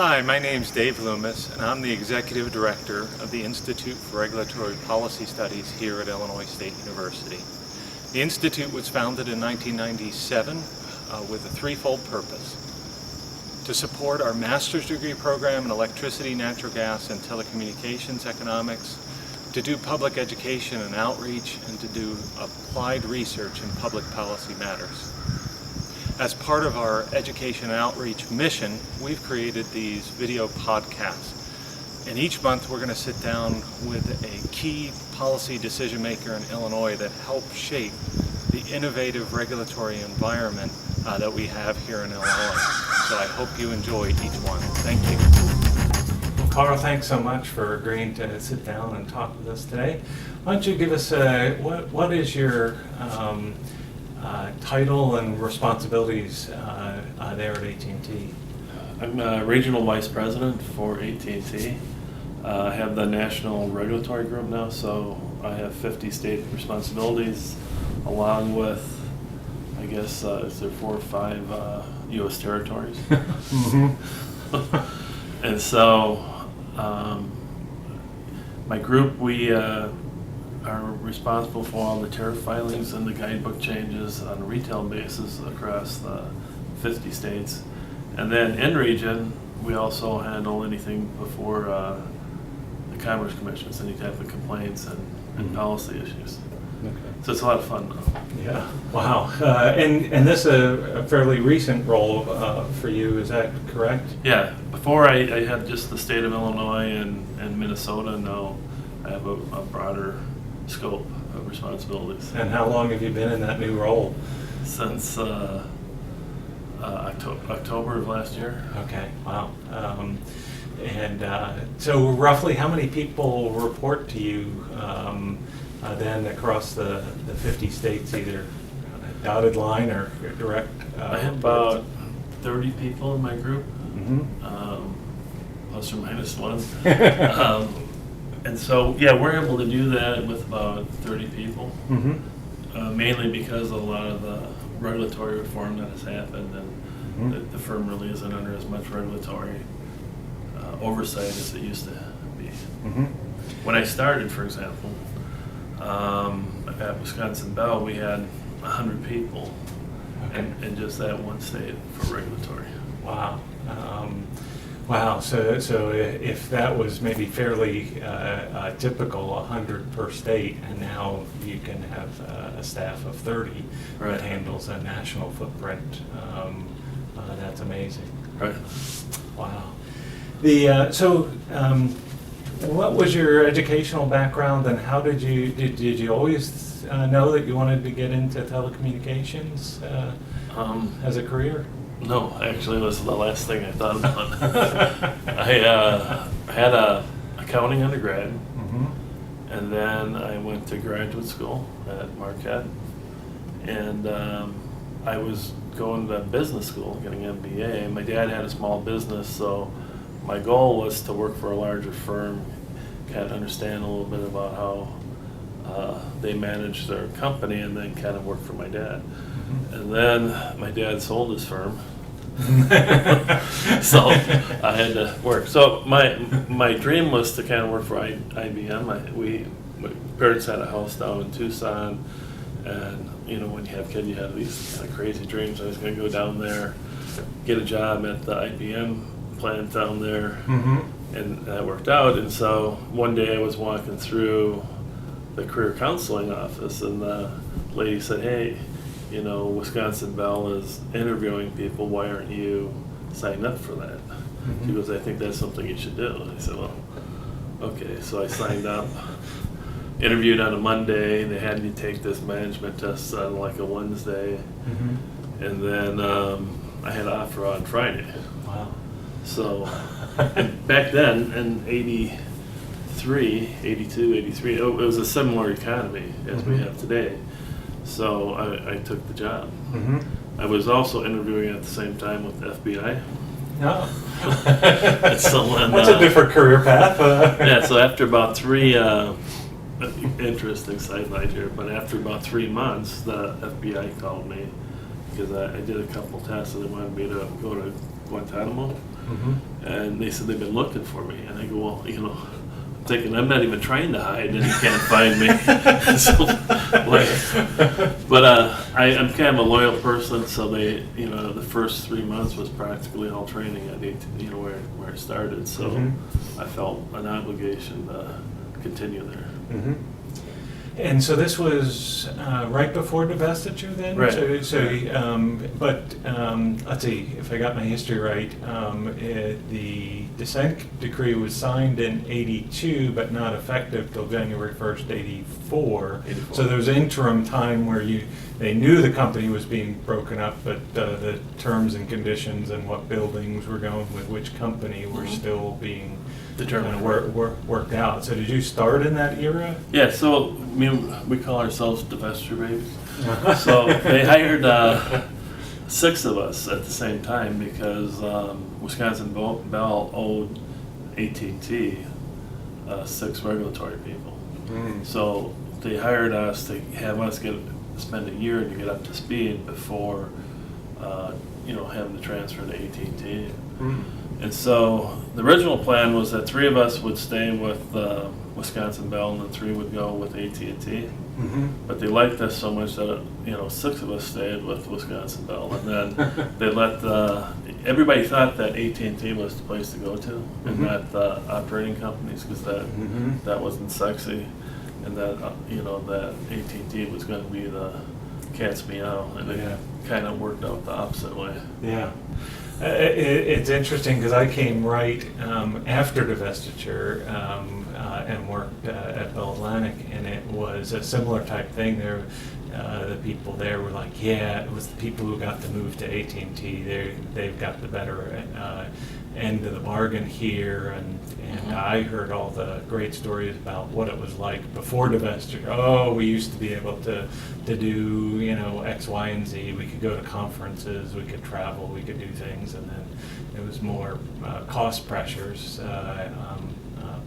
Hi, my name's Dave Loomis, and I'm the Executive Director of the Institute for Regulatory Policy Studies here at Illinois State University. The Institute was founded in 1997 with a threefold purpose: to support our master's degree program in electricity, natural gas, and telecommunications economics, to do public education and outreach, and to do applied research in public policy matters. As part of our education and outreach mission, we've created these video podcasts. And each month we're going to sit down with a key policy decision maker in Illinois that helps shape the innovative regulatory environment that we have here in Illinois. So I hope you enjoy each one. Thank you. Well, Karl, thanks so much for agreeing to sit down and talk with us today. Why don't you give us what is your title and responsibilities there at AT&T? I'm Regional Vice President for AT&T. I have the National Regulatory Group now, so I have 50 state responsibilities, along with, I guess, is there 4 or 5 U.S. territories? Mm-hmm. And so, my group, we are responsible for all the tariff filings and the guidebook changes on a retail basis across the 50 states. And then in region, we also handle anything before the Commerce Commission, any type of complaints and policy issues. Okay. So it's a lot of fun. Yeah. Wow. And this is a fairly recent role for you, is that correct? Yeah. Before I had just the state of Illinois and Minnesota. Now I have a broader scope of responsibilities. And how long have you been in that new role? Since October of last year. Okay, wow. So roughly how many people report to you then across the 50 states, either dotted line or direct? I have about 30 people in my group, plus or minus one. And so, yeah, we're able to do that with about 30 people, mainly because of a lot of the regulatory reform that has happened, and the firm really isn't under as much regulatory oversight as it used to be. When I started, for example, at Wisconsin Bell, we had 100 people in just that one state for regulatory. Wow. Wow, so if that was maybe fairly typical, 100 per state, and now you can have a staff of 30 Right. that handles a national footprint, that's amazing. Right. Wow. What was your educational background, and how did you always know that you wanted to get into telecommunications as a career? No, actually, it was the last thing I thought about. I had a accounting undergrad, and then I went to graduate school at Marquette, and I was going to business school, getting an MBA. My dad had a small business, so my goal was to work for a larger firm, kind of understand a little bit about how they manage their company, and then kind of work for my dad. And then my dad sold his firm. So I had to work. So my dream was to kind of work for IBM. My parents had a house down in Tucson, and when you have kids, you have these kind of crazy dreams. I was going to go down there, get a job at the IBM plant down there, and that worked out. And so one day I was walking through the career counseling office, and the lady said, "Hey, Wisconsin Bell is interviewing people. Why aren't you signed up for that?" She goes, "I think that's something you should do." And I said, "Well, okay." So I signed up, interviewed on a Monday. They had me take this management test on like a Wednesday. And then I had an offer on Friday. Wow. So back then, in 83, 82, 83, it was a similar economy as we have today. So I took the job. I was also interviewing at the same time with the FBI. Oh. So when, That's a different career path. Yeah, so after about 3, interesting sideline here, but after about 3 months, the FBI called me because I did a couple tests and they wanted me to go to Guantanamo. And they said they've been looking for me, and I go, well, you know, I'm thinking I'm not even trying to hide, and you can't find me. So, but I'm kind of a loyal person, so they, you know, the first 3 months was practically all training at where I started. So I felt an obligation to continue there. And so this was right before divestiture then? Right. Let's see, if I got my history right, the dissent decree was signed in 82, but not effective till January 1st, 84. So there was an interim time where they knew the company was being broken up, but the terms and conditions and what buildings were going with which company were still being determined, worked out. So did you start in that era? Yeah, so I mean, we call ourselves divestiture babies. So they hired 6 of us at the same time because Wisconsin Bell owed AT&T 6 regulatory people. So they hired us to have us spend a year to get up to speed before having to transfer to AT&T. And so the original plan was that 3 of us would stay with Wisconsin Bell and the 3 would go with AT&T. But they liked us so much that 6 of us stayed with Wisconsin Bell, and then they let everybody thought that AT&T was the place to go to, and not the operating companies, because that wasn't sexy, and that that AT&T was going to be the cat's meow, and it kind of worked out the opposite way. Yeah. It's interesting because I came right after divestiture and worked at Bell Atlantic, and it was a similar type thing. The people there were like, yeah, it was the people who got to move to AT&T. They've got the better end of the bargain here, and I heard all the great stories about what it was like before divestiture. Oh, we used to be able to do X, Y, and Z. We could go to conferences, we could travel, we could do things, and then it was more cost pressures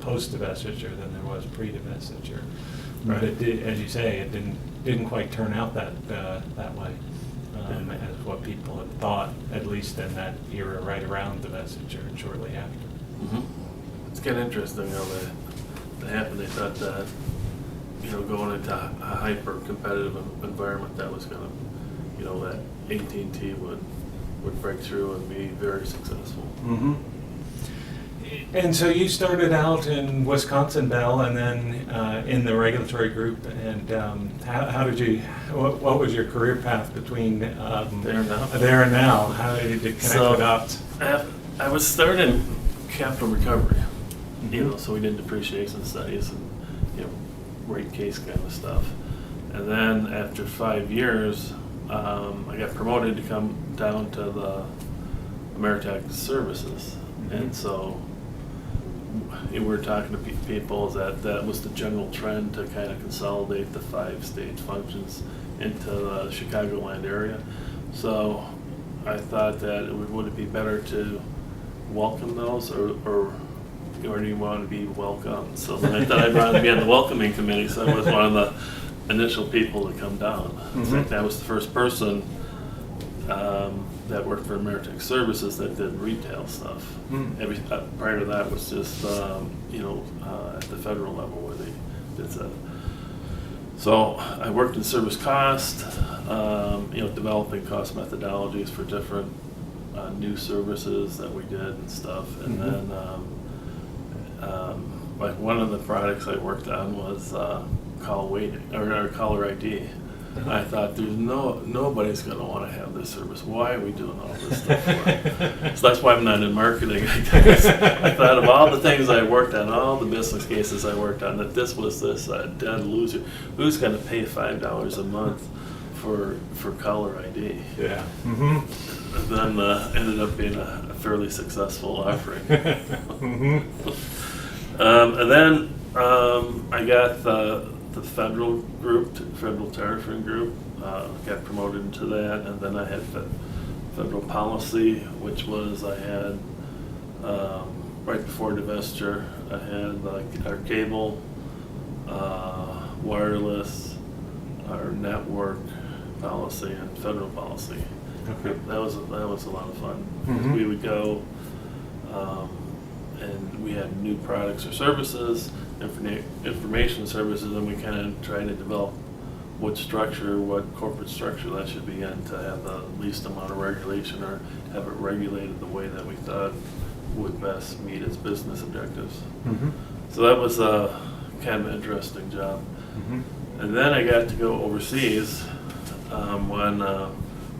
post divestiture than there was pre divestiture. Right. But as you say, it didn't quite turn out that way. As what people had thought, at least in that era right around divestiture and shortly after. It's kind of interesting how that happened. They thought that going into a hyper competitive environment that was going to that AT&T would break through and be very successful. And so you started out in Wisconsin Bell, and then in the regulatory group. And how did you? What was your career path between there and now? How did you connect the dots? I was starting capital recovery, so we did depreciation studies and rate case kind of stuff. And then after 5 years, I got promoted to come down to the Ameritech services, and so we were talking to people that was the general trend to kind of consolidate the 5 state functions into the Chicagoland area. So I thought that would it be better to welcome those, or do you want to be welcomed? So then I thought I'd rather be on the welcoming committee, so I was one of the initial people to come down. In fact, I was the first person that worked for Ameritech Services that did retail stuff. Prior to that was just at the federal level where they did that. So I worked in service cost, developing cost methodologies for different new services that we did and stuff. And then like one of the products I worked on was call waiting or caller ID. And I thought, there's nobody's going to want to have this service. Why are we doing all this stuff for? So that's why I'm not in marketing. I thought of all the things I worked on, all the business cases I worked on, that this was this dead loser. Who's going to pay $5 a month for caller ID? Yeah. And then ended up being a fairly successful offering. And then I got the federal tariffing group, got promoted into that, and then I had federal policy, which was I had right before divestiture, I had our cable, wireless, our network policy, and federal policy. Okay. That was a lot of fun. We would go and we had new products or services, information services, and we kind of tried to develop what corporate structure that should be in to have the least amount of regulation or have it regulated the way that we thought would best meet its business objectives. Mm-hmm. So that was a kind of interesting job. Mm-hmm. And then I got to go overseas when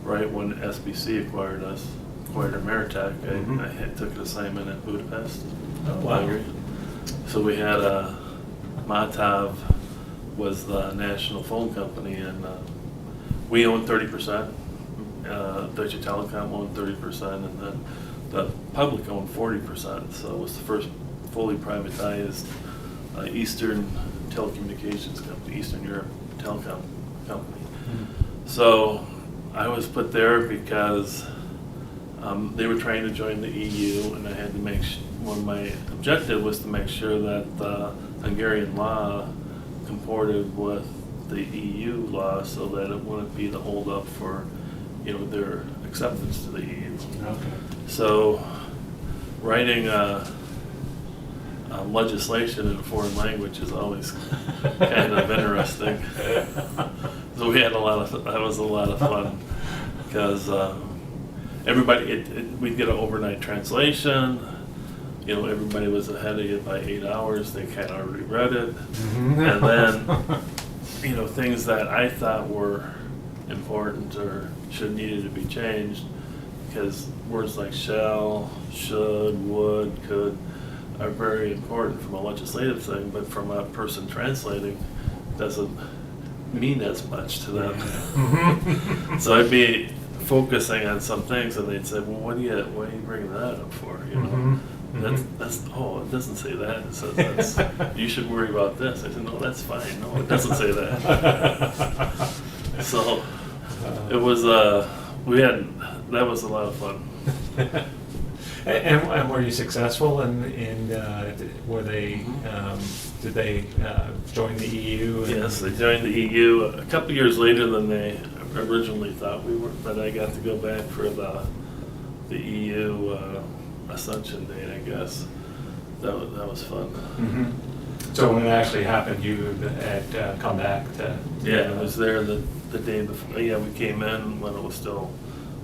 SBC acquired Ameritech. Mm-hmm. I took an assignment at Budapest, Oh, wow. Hungary. So we had Matav was the national phone company, and we owned 30%. Deutsche Telekom owned 30%, and then the public owned 40%. So it was the first fully privatized Eastern telecommunications company, Eastern Europe telecom company. Mm-hmm. So I was put there because they were trying to join the EU, and I had to one of my objective was to make sure that the Hungarian law comported with the EU law, so that it wouldn't be the holdup for, their acceptance to the EU. Okay. So, writing legislation in a foreign language is always kind of interesting. So we had that was a lot of fun, because everybody, we'd get an overnight translation. Everybody was ahead of you by 8 hours. They kind of already read it. Mm-hmm. And then, things that I thought were important or needed to be changed, because words like shall, should, would, could are very important from a legislative thing, but from a person translating, doesn't mean as much to them. Mm-hmm. So I'd be focusing on some things, and they'd say, "Well, why are you bringing that up for?" Mm-hmm. It doesn't say that. It says you should worry about this. I said, no, that's fine. No, it doesn't say that. So it was that was a lot of fun. And were you successful? And were they? Did they join the EU? Yes, they joined the EU a couple years later than they originally thought we were. But I got to go back for the EU Ascension date, I guess. That was fun. Mm-hmm. So when it actually happened, you had come back to... Yeah, I was there the day before. Yeah, we came in when it was still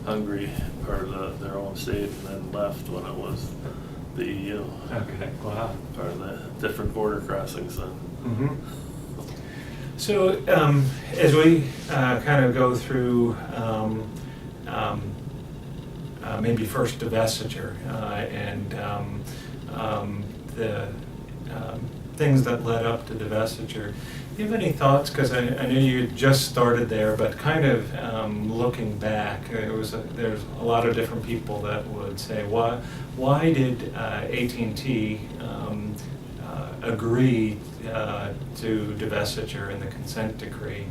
Hungary, part of their own state, and then left when it was the EU. Okay, wow. Part of the different border crossings then. Mm-hmm. So as we kind of go through maybe first divestiture and the things that led up to divestiture. Do you have any thoughts? Because I know you just started there, but kind of looking back, there's a lot of different people that would say, why did AT&T agree to divestiture in the consent decree?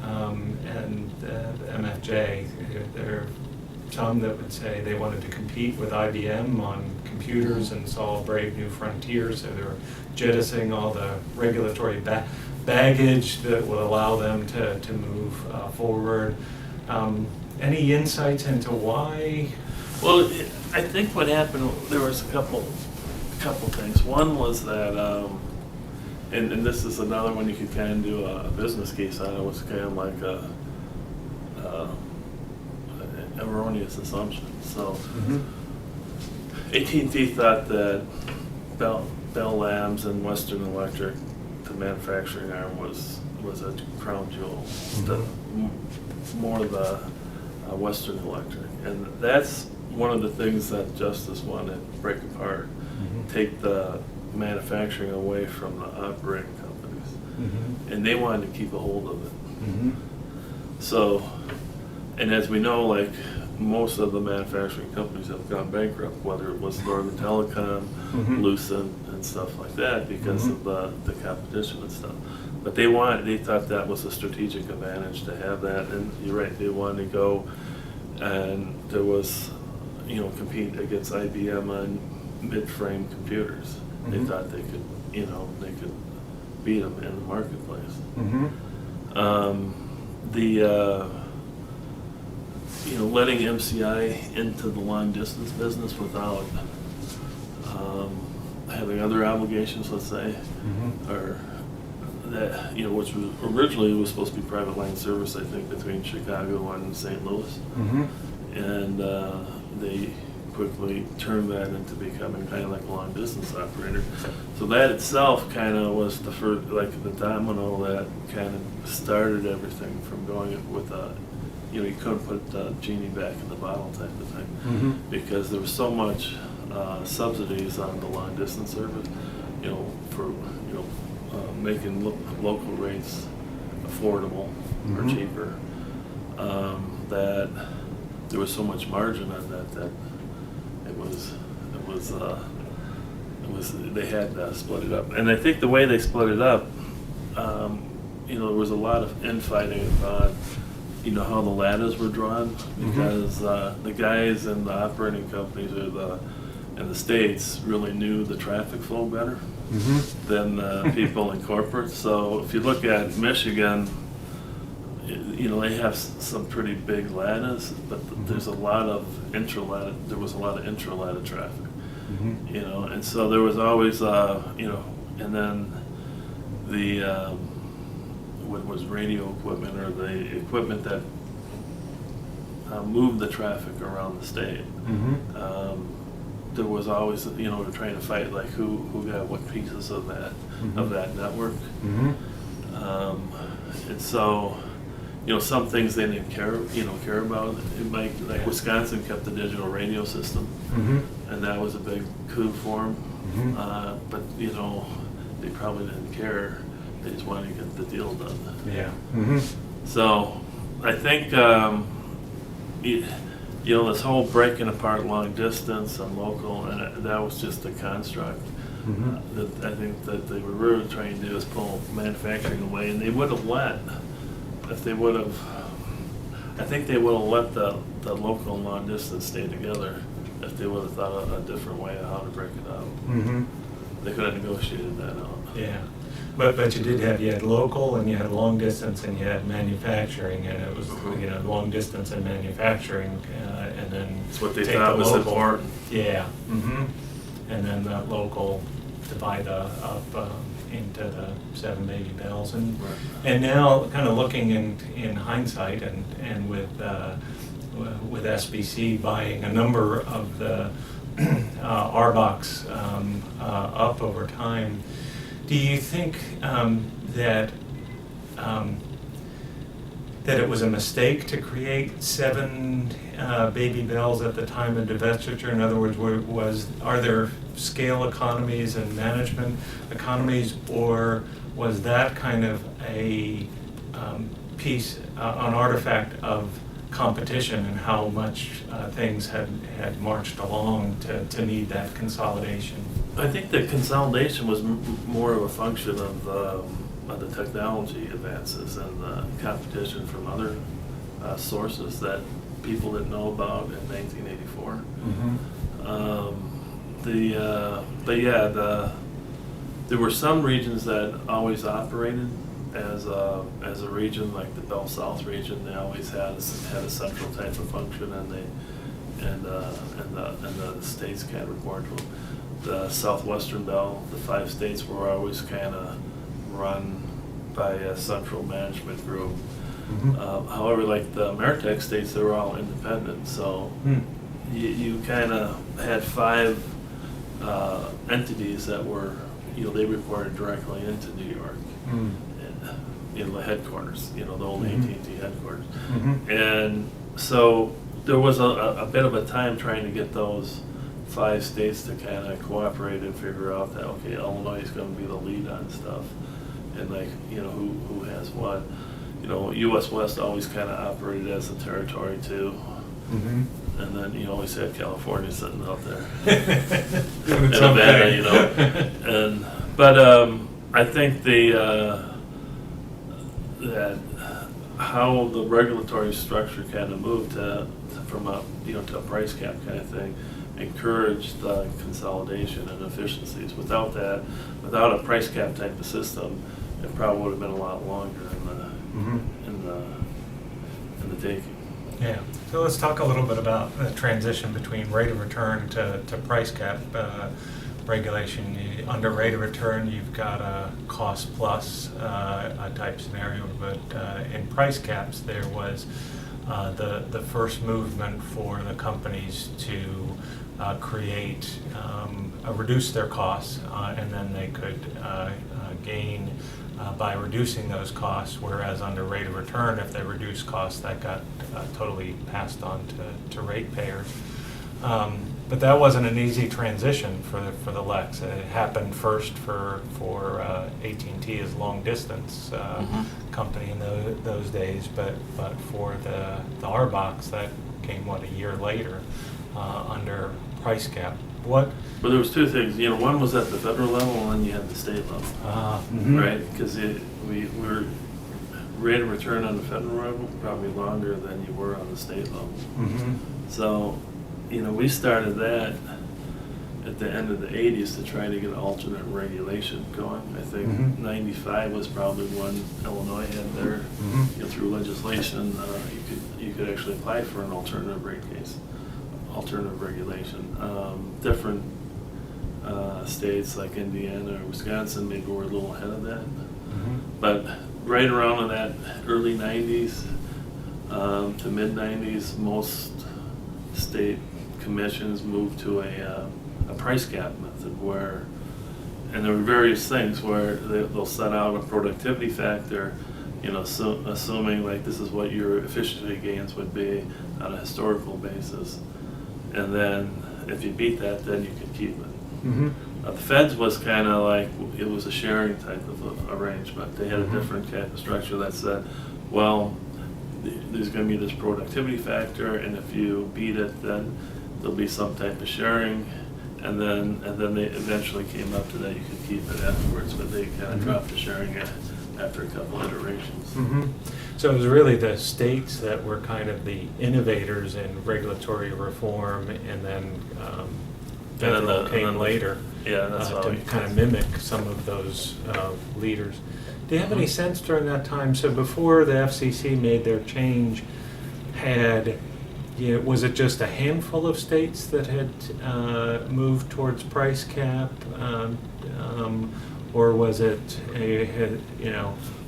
And the MFJ, there are some that would say they wanted to compete with IBM on computers and saw brave new frontiers, so they were jettisoning all the regulatory baggage that would allow them to move forward. Any insights into why? Well, I think what happened, there was a couple things. One was that, and this is another one you could kind of do a business case on. It was kind of like a erroneous assumption. So AT&T thought that Bell Labs and Western Electric, the manufacturing arm, was a crown jewel. More the Western Electric, and that's one of the things that Justice wanted to break apart, take the manufacturing away from the operating companies, and they wanted to keep a hold of it. So, and as we know, like most of the manufacturing companies have gone bankrupt, whether it was Northern Telecom, Lucent, and stuff like that, because of the competition and stuff. But they thought that was a strategic advantage to have that, and you're right, they wanted to go, and there was, compete against IBM on mid-frame computers. They thought they could, they could beat them in the marketplace. Letting MCI into the long distance business without having other obligations, let's say, or that, which was originally was supposed to be private line service, I think, between Chicago and St. Louis. And they quickly turned that into becoming kind of like a long distance operator. So that itself kind of was the first, like the domino that kind of started everything from going with you couldn't put the genie back in the bottle type of thing, because there was so much subsidies on the long distance service, for making local rates affordable or cheaper, that there was so much margin on that it was they had to split it up. And I think the way they split it up, there was a lot of infighting about how the ladders were drawn, because the guys in the operating companies in the States really knew the traffic flow better than people in corporate. So if you look at Michigan, they have some pretty big ladders, but there's a lot of there was a lot of intra-ladder traffic, and so there was always, and then the, what was radio equipment, or the equipment that moved the traffic around the state. There was always, we're trying to fight like who got what pieces of that network. And so, some things they didn't care about. It might, like Wisconsin kept the digital radio system, and that was a big coup for them. But they probably didn't care. They just wanted to get the deal done. Yeah. So I think this whole breaking apart long distance and local, and that was just a construct. That I think that they were really trying to do is pull manufacturing away, and they would have let, if they would have, I think they would have let the local and long distance stay together if they would have thought of a different way of how to break it out. They could have negotiated that out. Yeah. But you had local, and you had long distance, and you had manufacturing, and it was long distance and manufacturing, and then It's what they take thought the was local. important. Yeah. And then that local divide up into the 7 baby bells, and Right. and now kind of looking in hindsight, and with SBC buying a number of the RBOCs up over time. Do you think that it was a mistake to create 7 baby bells at the time of divestiture? In other words, are there scale economies and management economies, or was that kind of a piece, an artifact of competition and how much things had marched along to need that consolidation? I think the consolidation was more of a function of the technology advances and the competition from other sources that people didn't know about in 1984. There were some regions that always operated as a region, like the BellSouth region. They always had a central type of function, and the states kind of report to them. The Southwestern Bell, the 5 states were always kind of run by a central management group. However, like the Ameritech states, they were all independent. So you kind of had 5 entities that were, they reported directly into New York. The headquarters, the old AT&T headquarters. And so there was a bit of a time trying to get those 5 states to kind of cooperate and figure out that, okay, Illinois is going to be the lead on stuff, and who has what. U.S. West always kind of operated as a territory too, and then you always had California sitting out there in Nevada, but I think that how the regulatory structure kind of moved from a to a price cap kind of thing encouraged consolidation and efficiencies. Without a price cap type of system, it probably would have been a lot longer in the taking. Yeah. So let's talk a little bit about the transition between rate of return to price cap. regulation. Under rate of return, you've got a cost plus type scenario, but in price caps, there was the first movement for the companies to create, reduce their costs, and then they could gain by reducing those costs, whereas under rate of return, if they reduce costs, that got totally passed on to ratepayers. But that wasn't an easy transition for the Lex. It happened first for AT&T as long distance company in those days, but for the RBOX, that came a year later under price cap. What? But there was two things. One was at the federal level, and then you had the state level, right? Because we were rate of return on the federal level probably longer than you were on the state level. So, we started that at the end of the 80s to try to get alternate regulation going. I think 95 was probably when Illinois had their, through legislation, you could actually apply for an alternative rate case, alternative regulation. Different states like Indiana or Wisconsin maybe were a little ahead of that. But right around in that early 90s to mid 90s, most state commissions moved to a price cap method and there were various things where they'll set out a productivity factor, assuming like this is what your efficiency gains would be on a historical basis. And then if you beat that, then you could keep it. The feds was kind of like, it was a sharing type of arrangement. They had a different type of structure that said, well, there's going to be this productivity factor, and if you beat it, then there'll be some type of sharing, and then they eventually came up to that you could keep it afterwards, but they kind of dropped the sharing after a couple iterations. So it was really the states that were kind of the innovators in regulatory reform, and then federal came later. Yeah, that's to kind of mimic some of those leaders. Do you have any sense during that time? So before the FCC made their change, was it just a handful of states that had moved towards price cap, or was it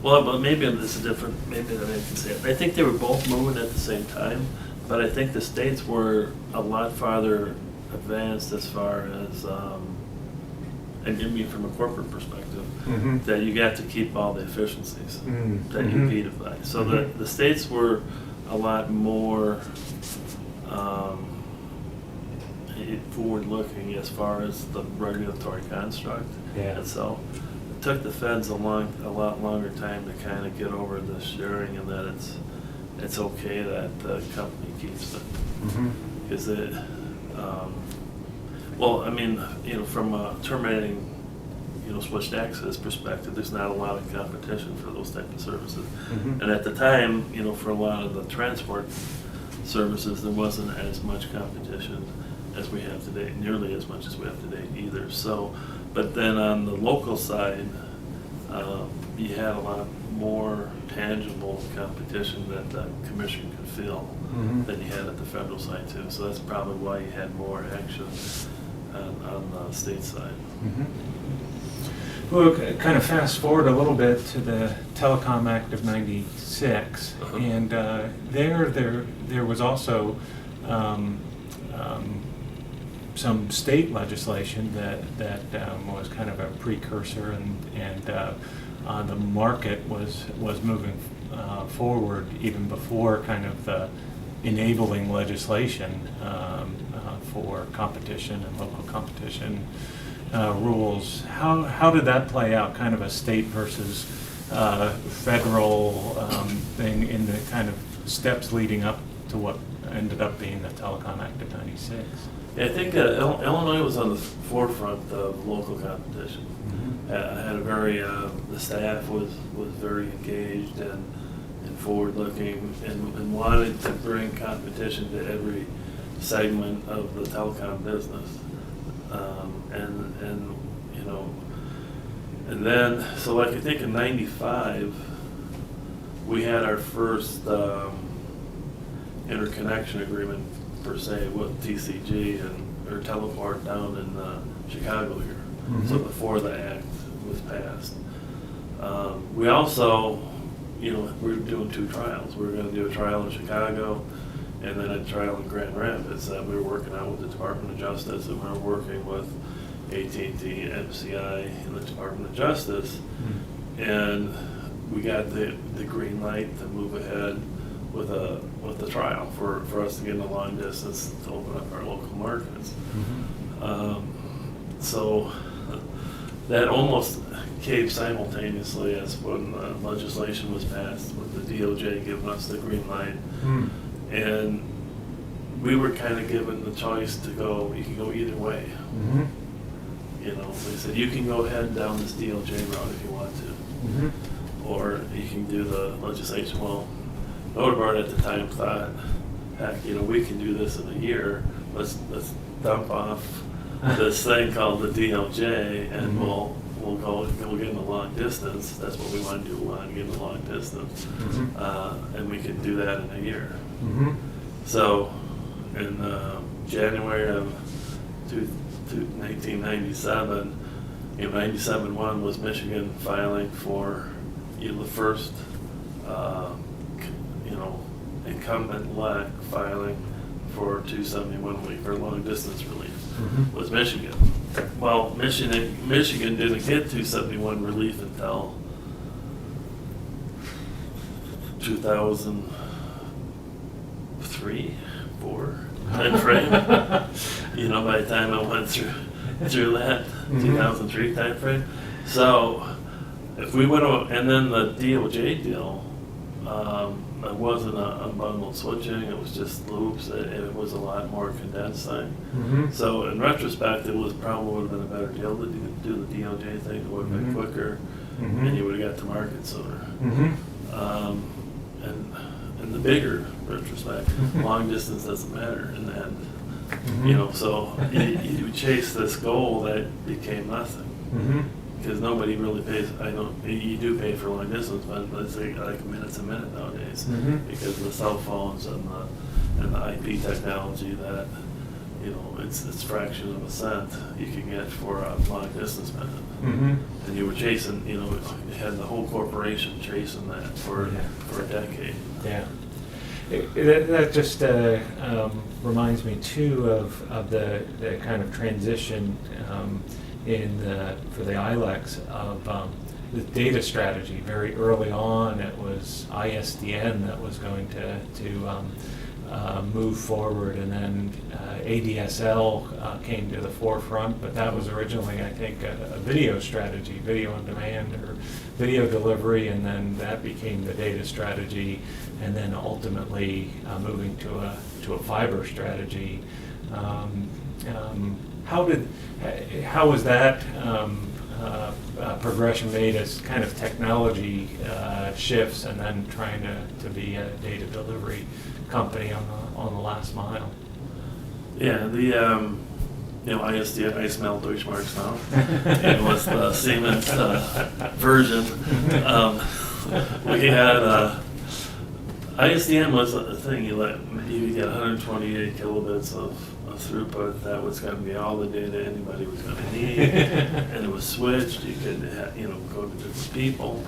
Well, but maybe this is different. Maybe I can say it. I think they were both moving at the same time, but I think the states were a lot farther advanced as far as, and I mean from a corporate perspective, that you got to keep all the efficiencies that you beat by. So the states were a lot more forward-looking as far as the regulatory construct. And so it took the feds a lot longer time to kind of get over the sharing, and that it's okay that the company keeps it. Because it, well, I mean, from a terminating, switched access perspective, there's not a lot of competition for those type of services. And at the time, for a lot of the transport services, there wasn't as much competition as we have today, nearly as much as we have today either. So, but then on the local side, you had a lot more tangible competition that the commission could feel than you had at the federal side too. So that's probably why you had more action on the state side. We'll kind of fast forward a little bit to the Telecom Act of '96, and there was also some state legislation that was kind of a precursor, and the market was moving forward even before kind of the enabling legislation for competition and local competition rules. How did that play out, kind of a state versus federal thing in the kind of steps leading up to what ended up being the Telecom Act of '96? Yeah, I think Illinois was on the forefront of local competition. Had a very the staff was very engaged and forward-looking and wanted to bring competition to every segment of the telecom business. And then, so like I think in '95, we had our first interconnection agreement per se with TCG, or teleport down in Chicago here. Mhm. So before the act was passed. We also, we're doing 2 trials. We're going to do a trial in Chicago and then a trial in Grand Rapids that we're working out with the Department of Justice, and we're working with AT&T, MCI, and the Department of Justice. And we got the green light to move ahead with the trial for us to get in the long distance to open up our local markets. So that almost came simultaneously as when legislation was passed with the DOJ giving us the green light. And we were kind of given the choice to go, you can go either way. They said, you can go ahead down this DOJ route if you want to. Or you can do the legislation. Well, Notabart at the time thought, heck, we can do this in a year. Let's dump off this thing called the DOJ, and we'll get in the long distance. That's what we want to do. We want to get in the long distance, and we can do that in a year. So, in January of 1997, 97-1 was Michigan filing for the first, incumbent-elect filing for 271 week or long distance relief was Michigan. Well, Michigan didn't get 271 relief until 2003, 4 time frame. By the time I went through that 2003 time frame. So if we went over, and then the DOJ deal, it wasn't unbundled switching, it was just loops, it was a lot more condensed thing. So in retrospect, it probably would have been a better deal to do the DOJ thing. It would have been quicker, and you would have got to market sooner. And in the bigger retrospect, long distance doesn't matter in the end. So you chase this goal that became nothing. Because nobody really pays. You do pay for long distance, but it's like minutes a minute nowadays, because of the cell phones and the IP technology that it's fraction of a cent you can get for a long distance minute. And you were chasing. You had the whole corporation chasing that for a decade. Yeah. That just reminds me too of the kind of transition for the ILEX of the data strategy. Very early on, it was ISDN that was going to move forward, and then ADSL came to the forefront, but that was originally, I think, a video strategy, video on demand or video delivery, and then that became the data strategy, and then ultimately moving to a fiber strategy. How was that progression made as kind of technology shifts, and then trying to be a data delivery company on the last mile? Yeah, the ISDN, I smell Deutschmarks now. It was the Siemens version. We had ISDN was a thing. You get 128 kilobits of throughput. That was going to be all the data anybody was going to need, and it was switched. You could go to different people,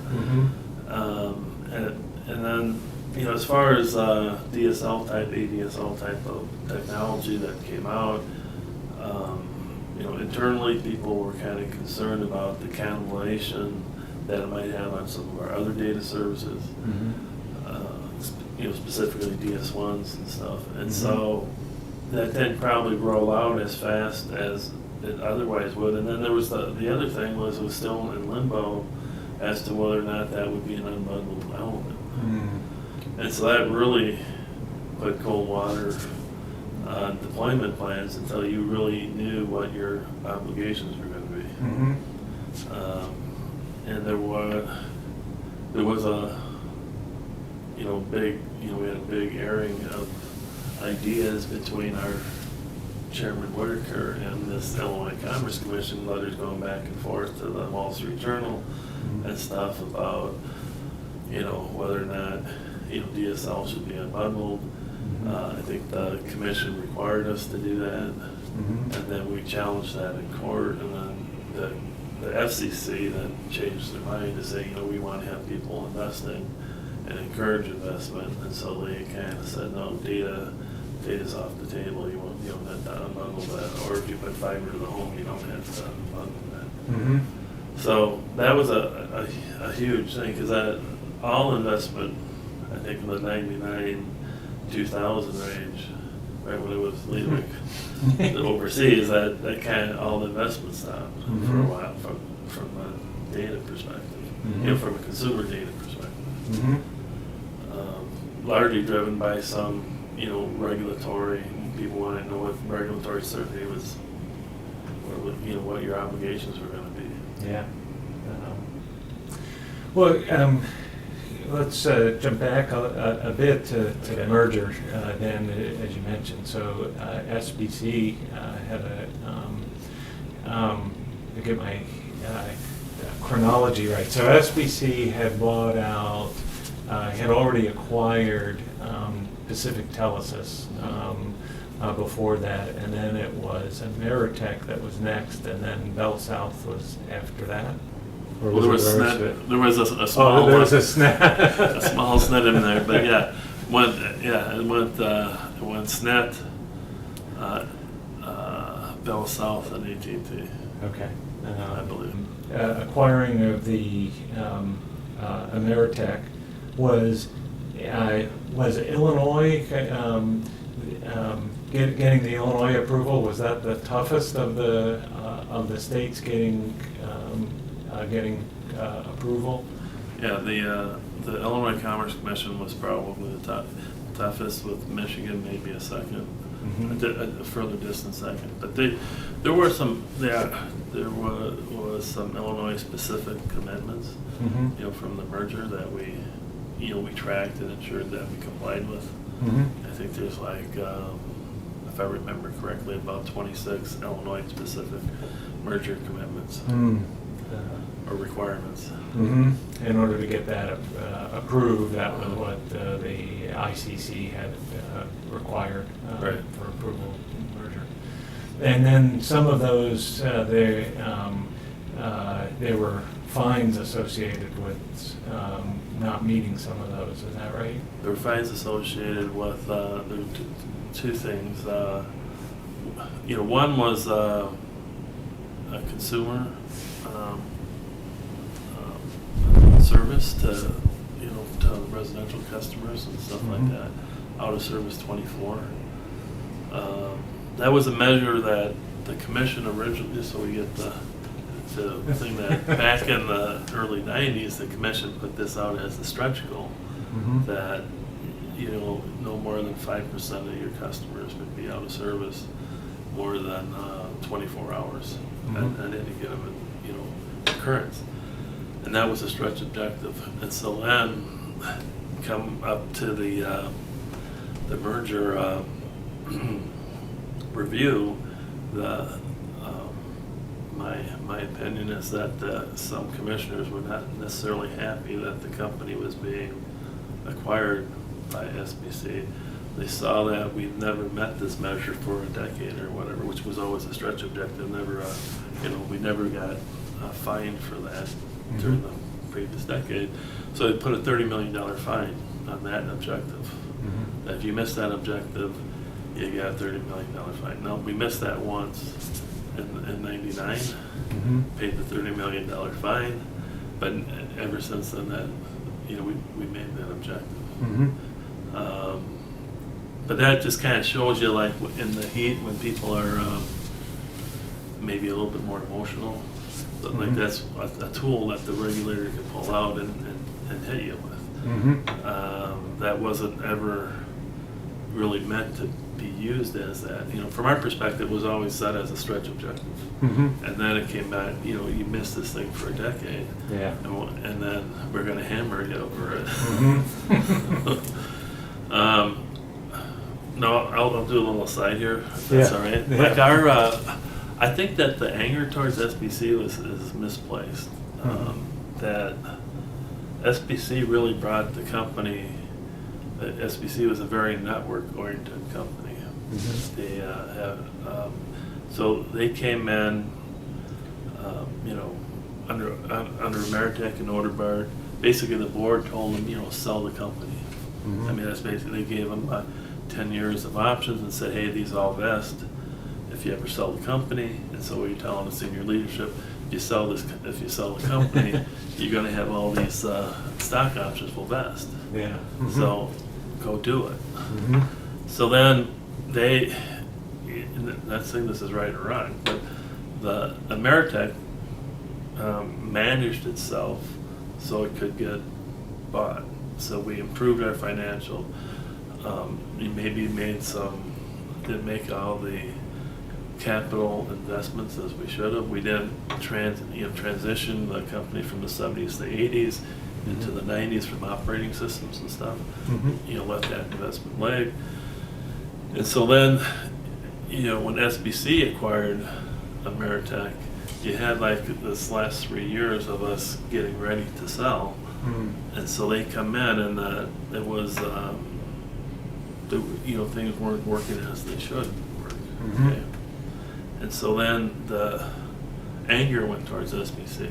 and then as far as DSL type, ADSL type of technology that came out, internally people were kind of concerned about the cannibalization that it might have on some of our other data services, specifically DS1s and stuff, and so that didn't probably roll out as fast as it otherwise would. And then there was the other thing was it was still in limbo as to whether or not that would be an unbundled element. And so that really put cold water on deployment plans until you really knew what your obligations were going to be. And there was a big we had a big airing of ideas between our Chairman Whitaker and this Illinois Commerce Commission, letters going back and forth to the Wall Street Journal and stuff about whether or not DSL should be unbundled. I think the commission required us to do that. Mhm. And then we challenged that in court, and then the FCC then changed their mind to say, we want to have people investing and encourage investment, and so they kind of said, no, data's off the table, you don't have to unbundle that, or if you put fiber to the home, you don't have to unbundle that. Mhm. So that was a huge thing, because all investment, I think in the 99, 2000 range, right when it was leaving overseas, that kind of all the investment stopped for a Mhm. while from a data perspective, Mhm. from a consumer data perspective. Mhm. Largely driven by some, regulatory, people wanting to know what regulatory certainty was, what your obligations were going to be. Yeah. Well, let's jump back a bit to the Okay. merger then, as you mentioned. So SBC had to get my chronology right. So SBC had bought out, had already acquired Pacific Telesis before that, and then it was Ameritech that was next, and then BellSouth was after that. Or Well, there was it sned, reversed? there was a small, Oh, there was a snap. a small sned in there, but it went SNET, BellSouth, and AT&T, Okay. I believe. Acquiring of the Ameritech was Illinois, getting the Illinois approval, was that the toughest of the states getting approval? Yeah, the Illinois Commerce Commission was probably the toughest, with Michigan maybe a second, Mhm. a further distant second. But there was some Illinois specific commitments, Mhm. from the merger that we tracked and ensured that we complied with. Mhm. I think there's if I remember correctly, about 26 Illinois specific merger commitments Mm. or requirements. Mhm. In order to get that approved, that was what the ICC had required Right. for approval of the merger. And then some of those, there were fines associated with not meeting some of those, is that right? There were fines associated with there were two things. One was a consumer service to residential customers and stuff Mhm. like that. Out of service 24. That was a measure that the commission originally, just so we get the thing that back in the early 90s, the commission put this out as a stretch goal, Mhm. that no more than 5% of your customers would be out of service more than 24 hours Mhm. at any given occurrence, and that was a stretch objective. And so then come up to the merger review, my opinion is that some commissioners were not necessarily happy that the company was being acquired by SBC. They saw that we've never met this measure for a decade or whatever, which was always a stretch objective. We never got fined for that during the previous decade. So they put a $30 million fine on that objective. Mhm. If you miss that objective, you got a $30 million fine. Now, we missed that once in 99, Mhm. paid the $30 million fine, but ever since then we made that objective. Mhm. But that just kind of shows you, in the heat, when people are maybe a little bit more emotional, but Mhm. that's a tool that the regulator can pull out and hit you with. Mhm. That wasn't ever really meant to be used as that. From our perspective, it was always set as a stretch objective. Mhm. And then it came back, you missed this thing for a decade. Yeah. And then we're going to hammer you over it. Mhm. No, I'll do a little aside here, if that's Yeah. all right. Yeah. I think that the anger towards SBC is misplaced. Mhm. That SBC really brought the company. SBC was a very network-oriented company. Mhm. They have So they came in, you know, under Ameritech and Orderbard. Basically, the board told them, you know, sell the company. I mean, that's basically, they gave them 10 years of options and said, hey, these all vest if you ever sell the company. And so what you're telling the senior leadership, if you sell the company, you're going to have all these stock options will vest. Yeah. So go do it. So then they, not saying this is right or wrong, but the Ameritech managed itself so it could get bought. So we improved our financial. We maybe didn't make all the capital investments as we should have. We didn't transition the company from the 70s to the 80s into the 90s from operating systems and stuff. You know, let that investment lag. And so then, you know, when SBC acquired Ameritech, you had like this last 3 years of us getting ready to sell. And so they come in and it was, you know, things weren't working as they should work. Okay? And so then the anger went towards SBC.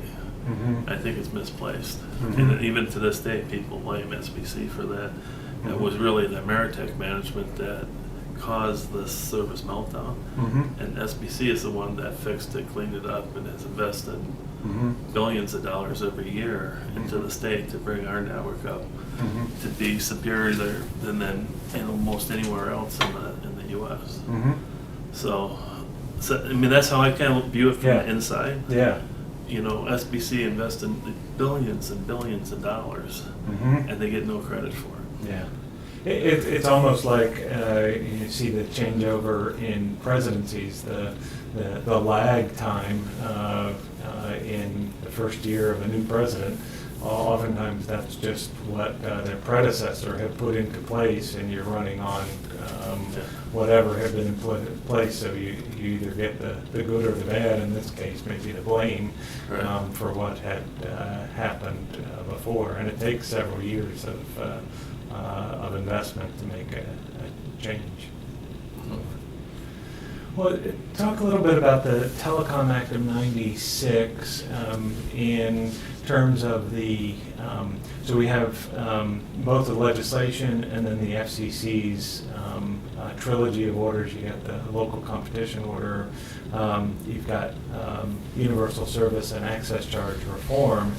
I think it's misplaced. And even to this day, people blame SBC for that. It was really the Ameritech management that caused this service meltdown. And SBC is the one that fixed it, cleaned it up, and has invested billions of dollars every year into the state to bring our network up to be superior than most anywhere else in the U.S. So I mean, that's how I kind of view it from the inside. Yeah. You know, SBC invested billions and billions of dollars, and they get no credit for it. Yeah. It's almost like you see the changeover in presidencies, the lag time in the first year of a new president. Oftentimes that's just what their predecessor had put into place, and you're running on whatever had been in place. So you either get the good or the bad. In this case, maybe the blame for what had happened before, and it takes several years of investment to make a change. Well, talk a little bit about the Telecom Act of '96 in terms of the, so we have both the legislation and then the FCC's trilogy of orders. You got the local competition order, you've got universal service and access charge reform.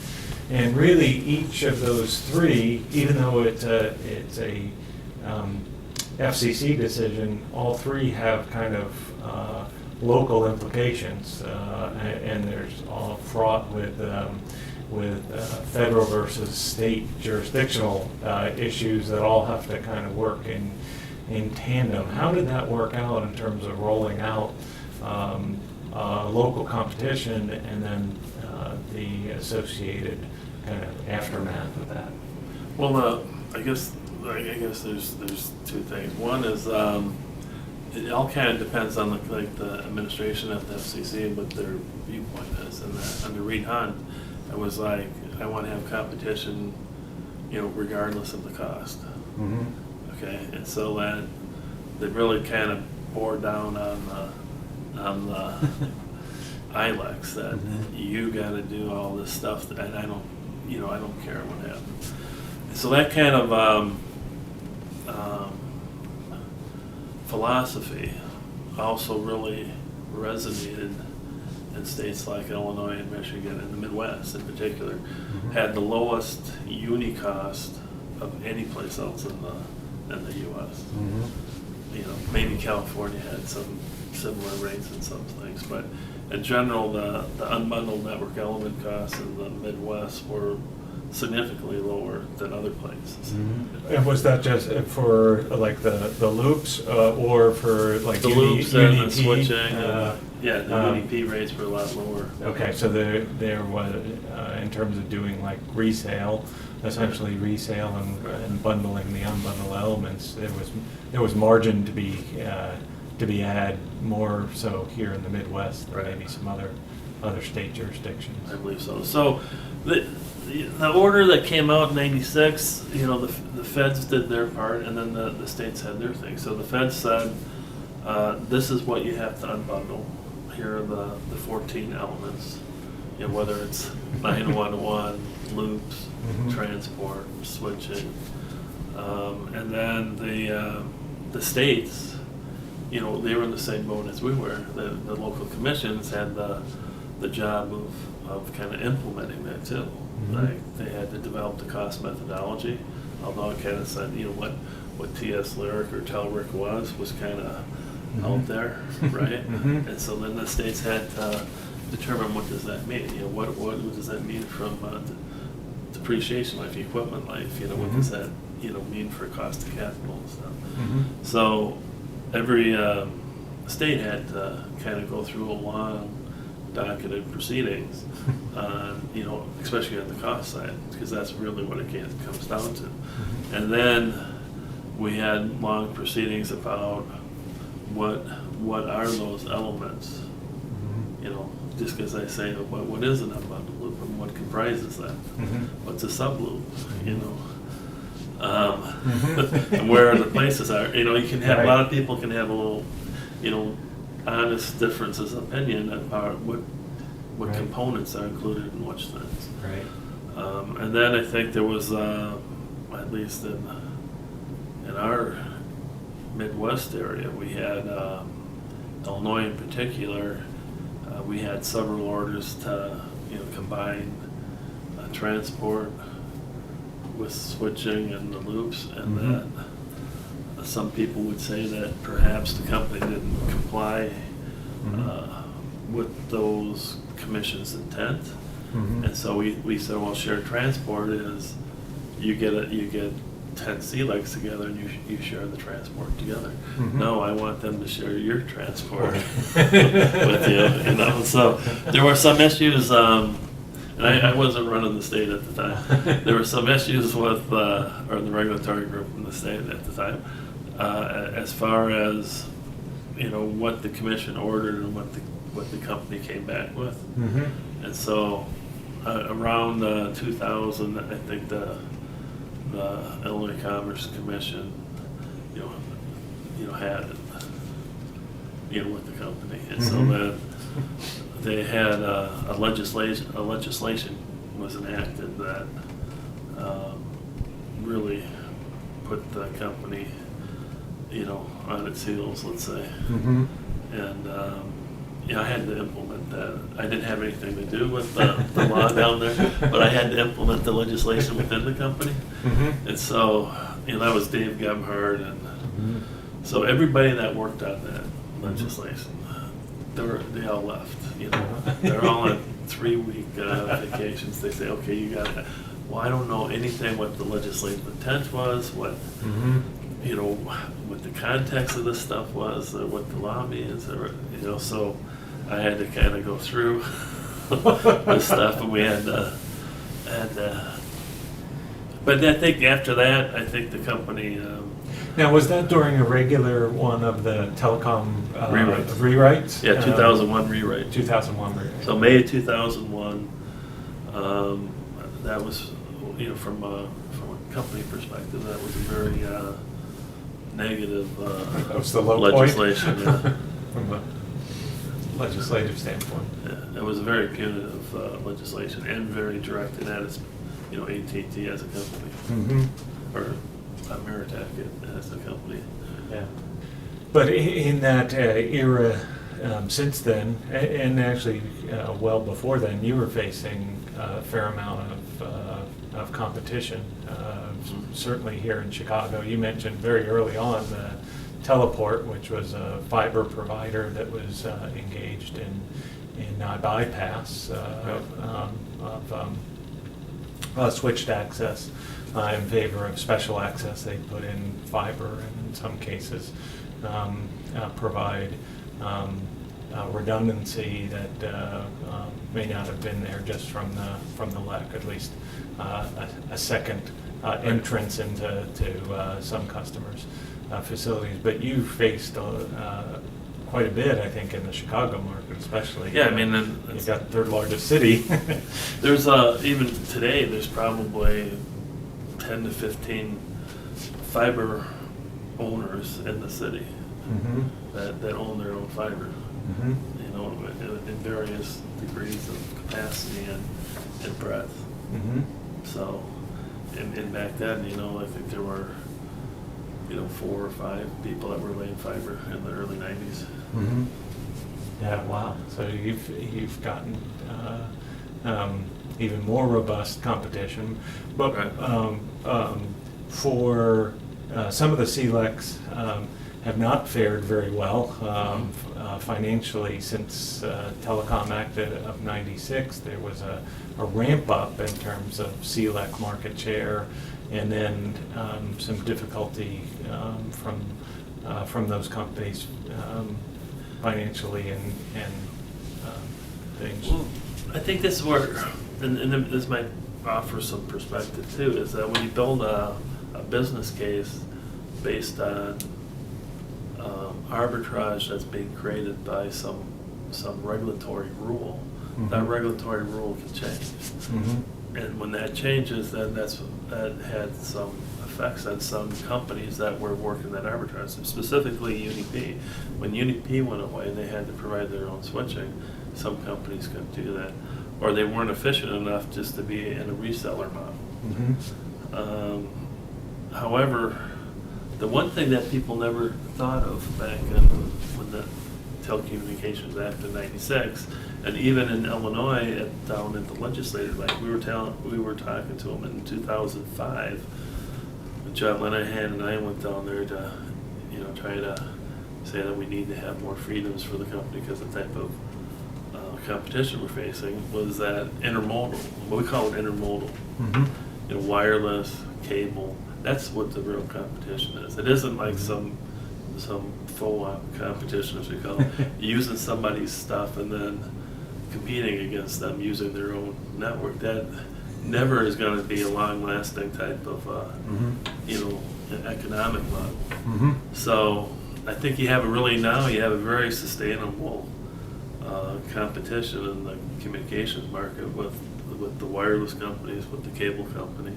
And really, each of those three, even though it's a FCC decision, all three have kind of local implications, and there's all fraught with federal versus state jurisdictional issues that all have to kind of work in tandem. How did that work out in terms of rolling out local competition and then the associated kind of aftermath of that? Well, I guess there's two things. One is it all kind of depends on the administration at the FCC and what their viewpoint is. And under Reed Hunt, it was like, I want to have competition, you know, regardless of the cost. Okay, and so that they really kind of bore down on the ILEX that you got to do all this stuff that I don't care what happens. So that kind of philosophy also really resonated in states like Illinois and Michigan and the Midwest in particular. Had the lowest uni cost of any place else in the U.S. You know, maybe California had some similar rates in some things, but in general, the unbundled network element costs in the Midwest were significantly lower than other places. And was that just for like the loops or for like The loops and the UDP? switching? Yeah, the UDP rates were a lot lower. Okay, so there was, in terms of doing like resale, essentially resale and bundling the unbundled elements, there was margin to be had more so here in the Midwest than maybe some other state jurisdictions. I believe so. So the order that came out in '96, you know, the feds did their part, and then the states had their thing. So the feds said, this is what you have to unbundle. here are the 14 elements, you know, whether it's 911, loops, transport, switching, and then the states, you know, they were in the same boat as we were. The local commissions had the job of kind of implementing that too. Like they had to develop the cost methodology, although it kind of said, you know, what TS Lyric or Telric was kind of out there, right? And so then the states had to determine what does that mean. You know, what does that mean from depreciation life, equipment life? You know, what does that mean for cost of capital and stuff? So every state had to kind of go through a long docketed proceedings on, you know, especially on the cost side, because that's really what it comes down to. And then we had long proceedings about what are those elements, you know, just because I say what is an unbundled loop and what comprises that, what's a subloop, you know, and where the places are. You know, you can have a lot of people can have a little, you know, honest differences of opinion about what components are included in which things. And then I think there was, at least in our Midwest area, we had Illinois in particular. We had several orders to, you know, combine transport with switching and the loops, and that some people would say that perhaps the company didn't comply with those commission's intent, and so we said, well, shared transport is you get 10 sea legs together and you share the transport together. No, I want them to share your transport with you. You know, so there were some issues, and I wasn't running the state at the time. There were some issues with or the regulatory group in the state at the time, as far as, you know, what the commission ordered and what the company came back with. And so around 2000, I think the Illinois Commerce Commission, you know, had, you know, with the company, and so then they had a legislation was enacted that really put the company, you know, on its heels, let's say, and you know, I had to implement that. I didn't have anything to do with the law down there, but I had to implement the legislation within the company. And so, you know, that was Dave Gebhardt, and so everybody that worked on that legislation, they all left. You know, they're all on 3-week vacations. They say, okay, you got it. Well, I don't know anything what the legislative intent was, what you know, what the context of this stuff was, or what the law means, or, you know, so I had to kind of go through this stuff, and we had to, but I think after that, I think the company. Now, was that during a regular one of the telecom rewrites? Yeah, 2001 rewrite. 2001 rewrite. So May 2001, that was, you know, from a company perspective, that was a very negative that was the low legislation. Point. Yeah. From a legislative standpoint. Yeah, it was a very punitive legislation and very directed at its, you know, AT&T as a company, or Ameritech as a company. Yeah. But in that era, since then, and actually well before then, you were facing a fair amount of competition. Certainly here in Chicago, you mentioned very early on the Teleport, which was a fiber provider that was engaged in bypass of switched access in favor of special access. They put in fiber, and in some cases provide redundancy that may not have been there just from the lack, at least a second entrance into some customers' facilities. But you faced quite a bit, I think, in the Chicago market, especially. Yeah, I mean, you've got third largest city. There's even today, there's probably 10 to 15 fiber owners in the city that own their own fiber. You in various degrees of capacity and breadth. Mhm. So, and back then, I think there were, 4 or 5 people that were laying fiber in the early 90s. Mhm. Yeah, wow. So you've gotten even more robust competition. But Right. For some of the CLECs have not fared very well financially since Telecom Act of '96. There was a ramp up in terms of CLEC market share, and then some difficulty from those companies financially and things. Well, I think this is where, and this might offer some perspective too, is that when you build a business case based on arbitrage that's being created by some regulatory rule, that regulatory rule can change. Mm-hmm. And when that changes, then that had some effects on some companies that were working that arbitrage, specifically UNIP. When UNIP went away and they had to provide their own switching, some companies couldn't do that, or they weren't efficient enough just to be in a reseller model. Mm-hmm. However, the one thing that people never thought of back when the Telecommunications Act of '96, and even in Illinois, down at the legislature, like we were talking to them in 2005. John Lenahan and I went down there to, try to say that we need to have more freedoms for the company because the type of competition we're facing was that intermodal. What we call it intermodal. Mm-hmm. Wireless, cable. That's what the real competition is. It isn't like some faux competition, as we call it, using somebody's stuff and then competing against them using their own network. That never is going to be a long-lasting type of, economic model. Mm-hmm. So I think you have a very sustainable competition in the communications market with the wireless companies, with the cable companies,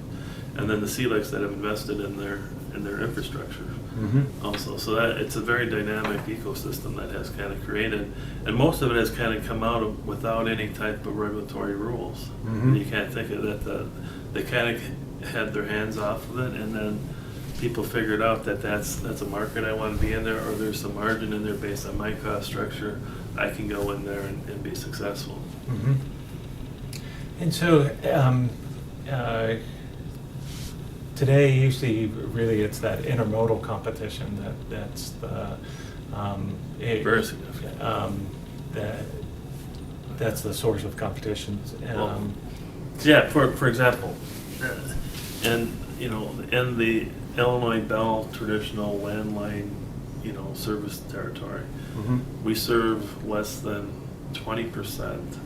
and then the CLECs that have invested in their infrastructure. Mm-hmm. Also, so that it's a very dynamic ecosystem that has kind of created, and most of it has kind of come out without any type of regulatory rules. Mm-hmm. And you can't think of that. They kind of had their hands off of it, and then people figured out that that's a market I want to be in there, or there's some margin in there based on my cost structure. I can go in there and be successful. Mm-hmm. And so today, usually, really, it's that intermodal competition that's the Very significant. That's the source of competition. Yeah, for example, in the Illinois Bell traditional landline, service territory, Mm-hmm. we serve less than 20%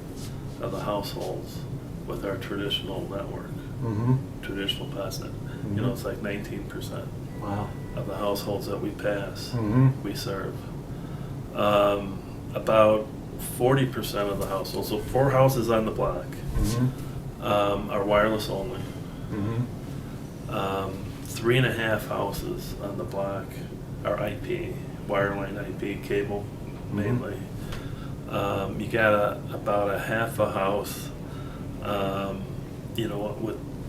of the households with our traditional network, Mm-hmm. traditional POSnet. Mm-hmm. It's like 19% Wow. of the households that we pass, Mm-hmm. we serve. About 40% of the households, so 4 houses on the block, Mm-hmm. are wireless only. Mm-hmm. 3.5 houses on the block are IP, wireline IP, cable mainly. You got about a half a house,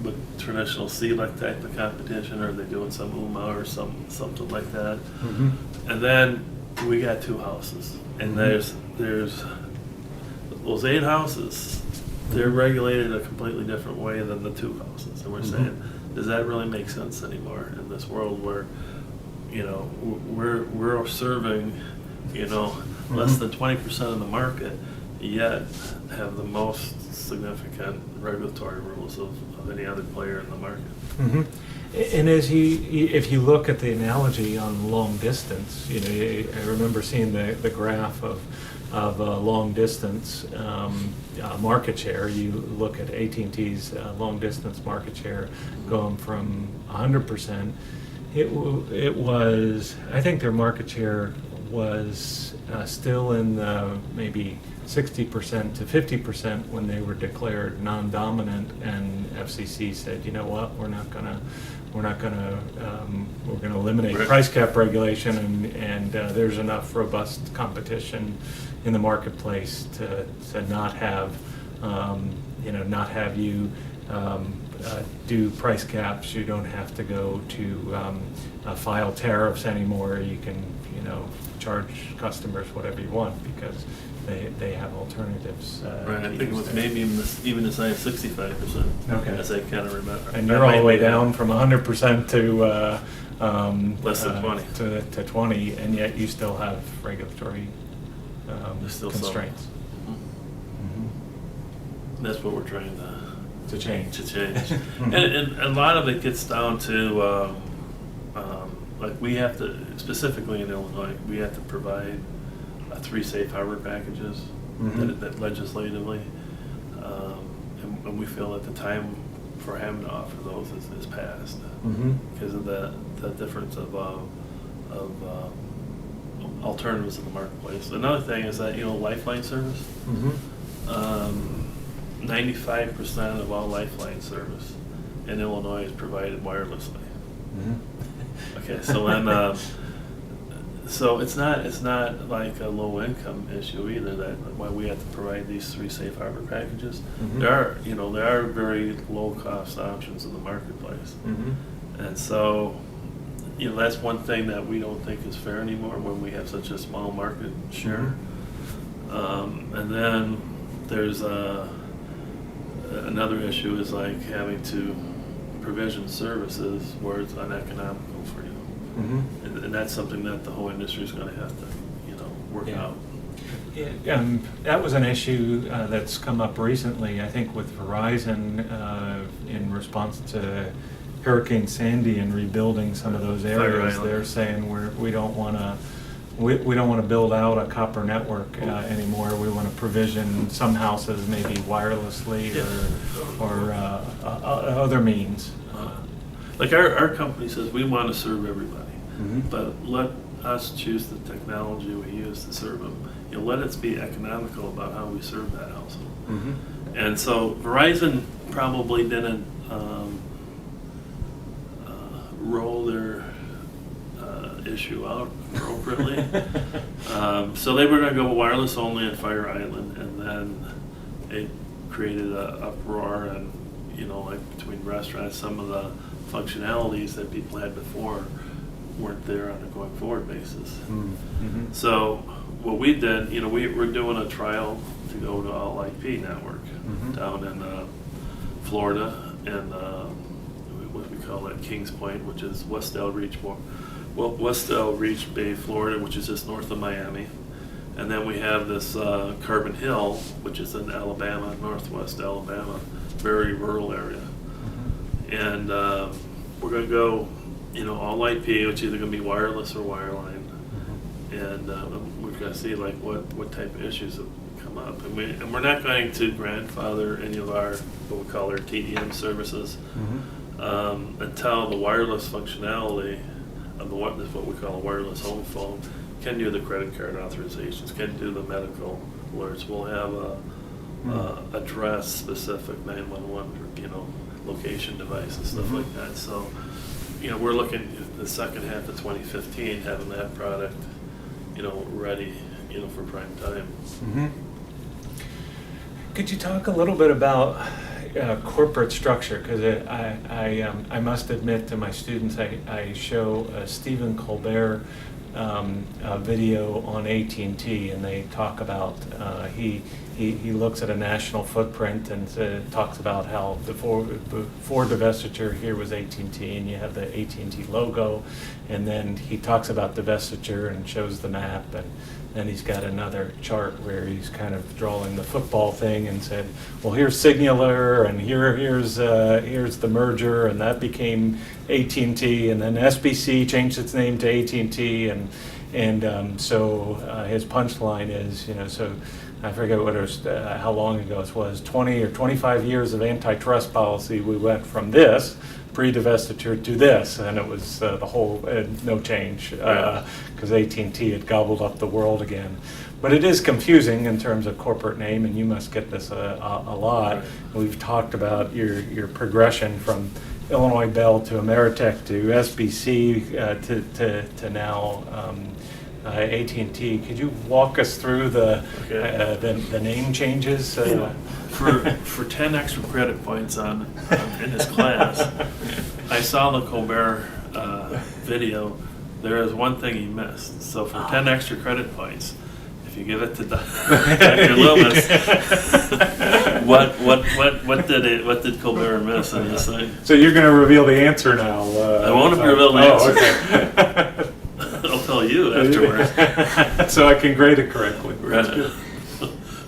with traditional CLEC type of competition, or they're doing some UMA or something like that. Mm-hmm. And then we got 2 houses, and there's those 8 houses. They're regulated a completely different way than the 2 houses, and we're Mhm. saying, does that really make sense anymore in this world where, we're serving, less than 20% of the market, yet have the most significant regulatory rules of any other player in the market. Mm-hmm. And if you look at the analogy on long distance, I remember seeing the graph of long distance market share. You look at AT&T's long distance market share going from 100%. It was, I think their market share was still in the maybe 60% to 50% when they were declared non-dominant, and FCC said, you know what, we're going to eliminate Right. price cap regulation, and there's enough robust competition in the marketplace to not have you do price caps. You don't have to go to file tariffs anymore. You can charge customers whatever you want because they have alternatives. Right, I to think it use was there. maybe even as high as 65%. Okay. As I kind of remember. And That you're all might the way be down from 100% to Less than 20. to 20, and yet you still have regulatory There's still some. constraints That's what we're trying to change. to change. And a lot of it gets down to, like we have to, specifically in Illinois, we have to provide 3 safe harbor packages that legislatively, and we feel that the time for having to offer those is past because of the difference of alternatives in the marketplace. Another thing is that, Lifeline service, 95% of all Lifeline service in Illinois is provided wirelessly. Okay, so then, so it's not like a low income issue either, that why we have to provide these 3 safe harbor packages. There are very low cost options in the marketplace. And so, that's one thing that we don't think is fair anymore when we have such a small market share. And then there's another issue is like having to provision services where it's uneconomical for you. And that's something that the whole industry is going to have to, work out. That was an issue that's come up recently, I think, with Verizon in response to Hurricane Sandy and rebuilding some of those areas. Island. They're saying we don't want to build out a copper network anymore. We want to provision some houses maybe wirelessly or other means. Like our company says we want to serve everybody, but let us choose the technology we use to serve them. Let us be economical about how we serve that household. And so Verizon probably didn't roll their issue out appropriately. So they were going to go wireless only at Fire Island, and then it created an uproar, and like between restaurants, some of the functionalities that people had before weren't there on a going forward basis. So what we did, we're doing a trial to go to all IP network down in Florida, and what we call that Kings Point, which is West Del Reach Bay, Florida, which is just north of Miami. And then we have this Carbon Hill, which is in Alabama, northwest Alabama, very rural area. And we're going to go, all IP, which is either going to be wireless or wireline. And we've got to see like what type of issues have come up. And we're not going to grandfather any of our, what we call our TDM services, until the wireless functionality of what we call a wireless home phone can do the credit card authorizations, can do the medical alerts. We'll have a address specific 911, location device and stuff like that. So, we're looking at the second half of 2015 having that product, ready, for prime time. Could you talk a little bit about corporate structure? Because I must admit to my students, I show a Stephen Colbert video on AT&T, and they talk about he looks at a national footprint and talks about how before divestiture here was AT&T, and you have the AT&T logo, and then he talks about divestiture and shows the map, and then he's got another chart where he's kind of drawing the football thing and said, well, here's Singular, and here's the merger, and that became AT&T, and then SBC changed its name to AT&T, and so his punchline is, so I forget what it was, how long ago it was, 20 or 25 years of antitrust policy. We went from this pre-divestiture to this, and it was the whole no change because AT&T had gobbled up the world again. But it is confusing in terms of corporate name, and you must get this a lot. Right. We've talked about your progression from Illinois Bell to Ameritech to SBC to now AT&T. Could you walk us through the name changes? For 10 extra credit points in his class, I saw the Colbert video. There is one thing he missed. So for 10 extra credit points, if you give it to Dr. Loomis, what did Colbert miss in this thing? So you're going to reveal the answer now. I won't reveal the answer. Okay. I'll tell you afterwards. So I can grade it correctly. Right.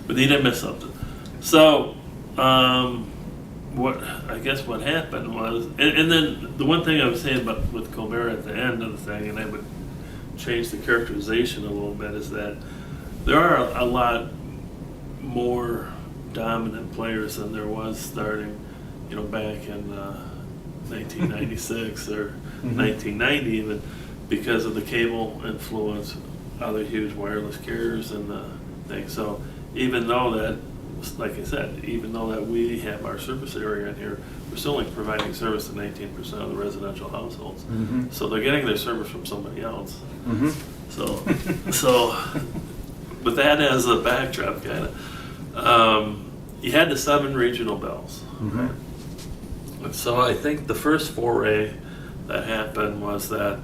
But he did miss something. So, what happened was, and then the one thing I was saying about with Colbert at the end of the thing, and I would change the characterization a little bit, is that there are a lot more dominant players than there was starting, back in 1996 or 1990 even, because of the cable influence, other huge wireless carriers and the thing. So even though that, like I said, even though that we have our service area in here, we're still only providing service to 19% of the residential households. Mm-hmm. So they're getting their service from somebody else. Mm-hmm. So with that as a backdrop, kind of, you had the 7 regional bells. Mm-hmm. And so I think the first foray that happened was that,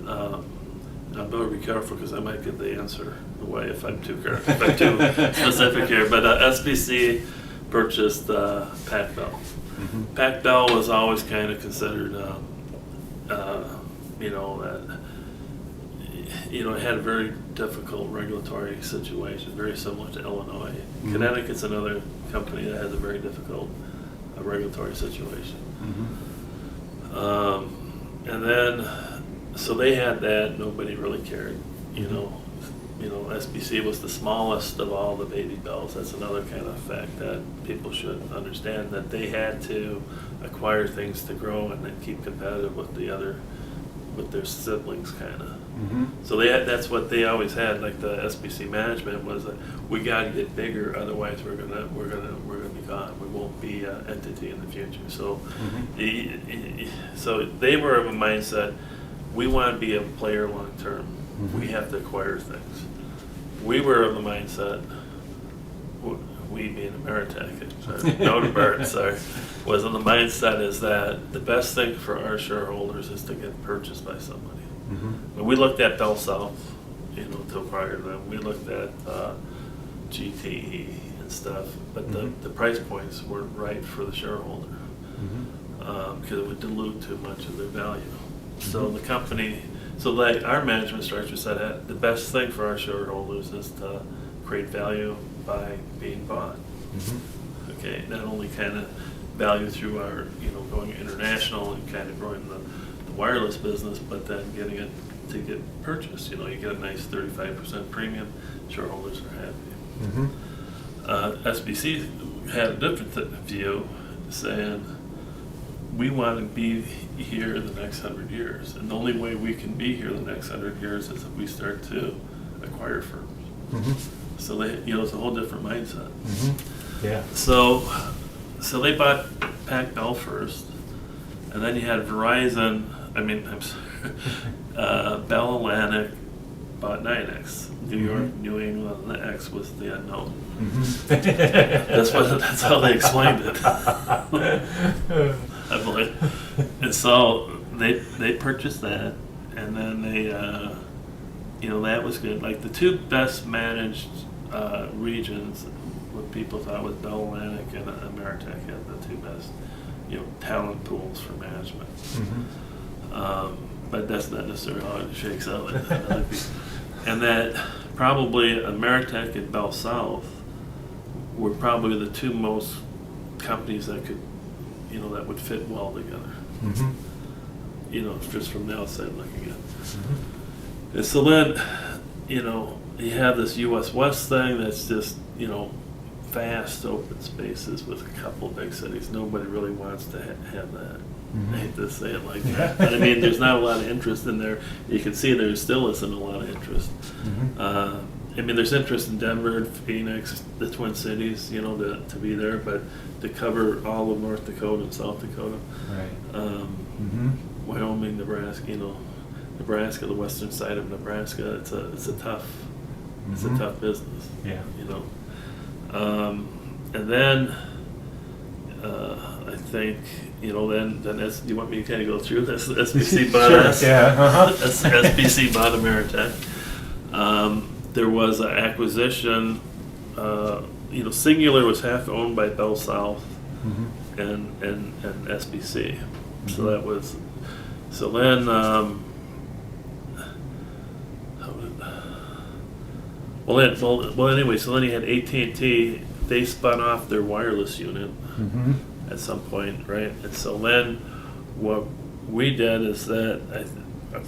I better be careful because I might give the answer away if I'm too specific here. But SBC purchased Pac Bell. Mm-hmm. Pac Bell was always kind of considered, it had a very difficult regulatory situation, very similar to Illinois. Mm-hmm. Connecticut's another company that has a very difficult regulatory situation. Mm-hmm. And then, so they had that, nobody really cared, SBC was the smallest of all the baby bells. That's another kind of fact that people should understand, that they had to acquire things to grow and then keep competitive with their siblings, kind of. Mm-hmm. So that's what they always had, like the SBC management was that we got to get bigger, otherwise we're gonna be gone. We won't be an entity in the future. So, so they were of a mindset, we want to be a player long term. Mm-hmm. We have to acquire things. We were of the mindset, we being Ameritech, no to Bert, sorry, was in the mindset is that the best thing for our shareholders is to get purchased by somebody. Mm-hmm. We looked at BellSouth, till prior to them. We looked at GTE and stuff, but the price points weren't right for the shareholder because it would dilute too much of their value. So the company, like our management structure said that the best thing for our shareholders is to create value by being bought. Mm-hmm. Okay, not only kind of value through our, going international and kind of growing the wireless business, but then getting it to get purchased. You get a nice 35% premium, shareholders are happy. Mm-hmm. SBC had a different view, saying we want to be here the next 100 years, and the only way we can be here the next 100 years is if we start to acquire firms. Mm-hmm. So they, it's a whole different mindset. Mm-hmm. Yeah. So they bought Pac Bell first, and then you had Verizon. I'm sorry, Bell Atlantic bought NYNEX. New York, New England, and the X was the unknown. Mm-hmm. That's how they explained it. I believe. And so they purchased that, and then they, that was good. Like the two best managed regions, what people thought was Bell Atlantic and Ameritech had the two best, talent pools for management. Mm-hmm. But that's not necessarily how it shakes out. And that probably Ameritech and BellSouth were probably the two most companies that could, that would fit well together. Mm-hmm. Just from the outside looking at it. Mm-hmm. And so then, you have this U.S. West thing that's just, vast open spaces with a couple of big cities. Nobody really wants to have that. I hate to say it like that, but I mean, there's not a lot of interest in there. You can see there still isn't a lot of interest. I mean, there's interest in Denver, Phoenix, the Twin Cities, you know, to be there, but to cover all of North Dakota and South Dakota, Right. Wyoming, Nebraska, you know, Nebraska, the western side of Nebraska, it's a tough business. Yeah. You know, and then I think, you know, then do you want me to kind of go through this? SBC bought Sure, us. yeah. SBC bought Ameritech. There was an acquisition. You know, Singular was half owned by BellSouth and SBC. So that was. So then. Well, anyway, so then he had AT&T. They spun off their wireless unit at some point, right? And so then what we did is that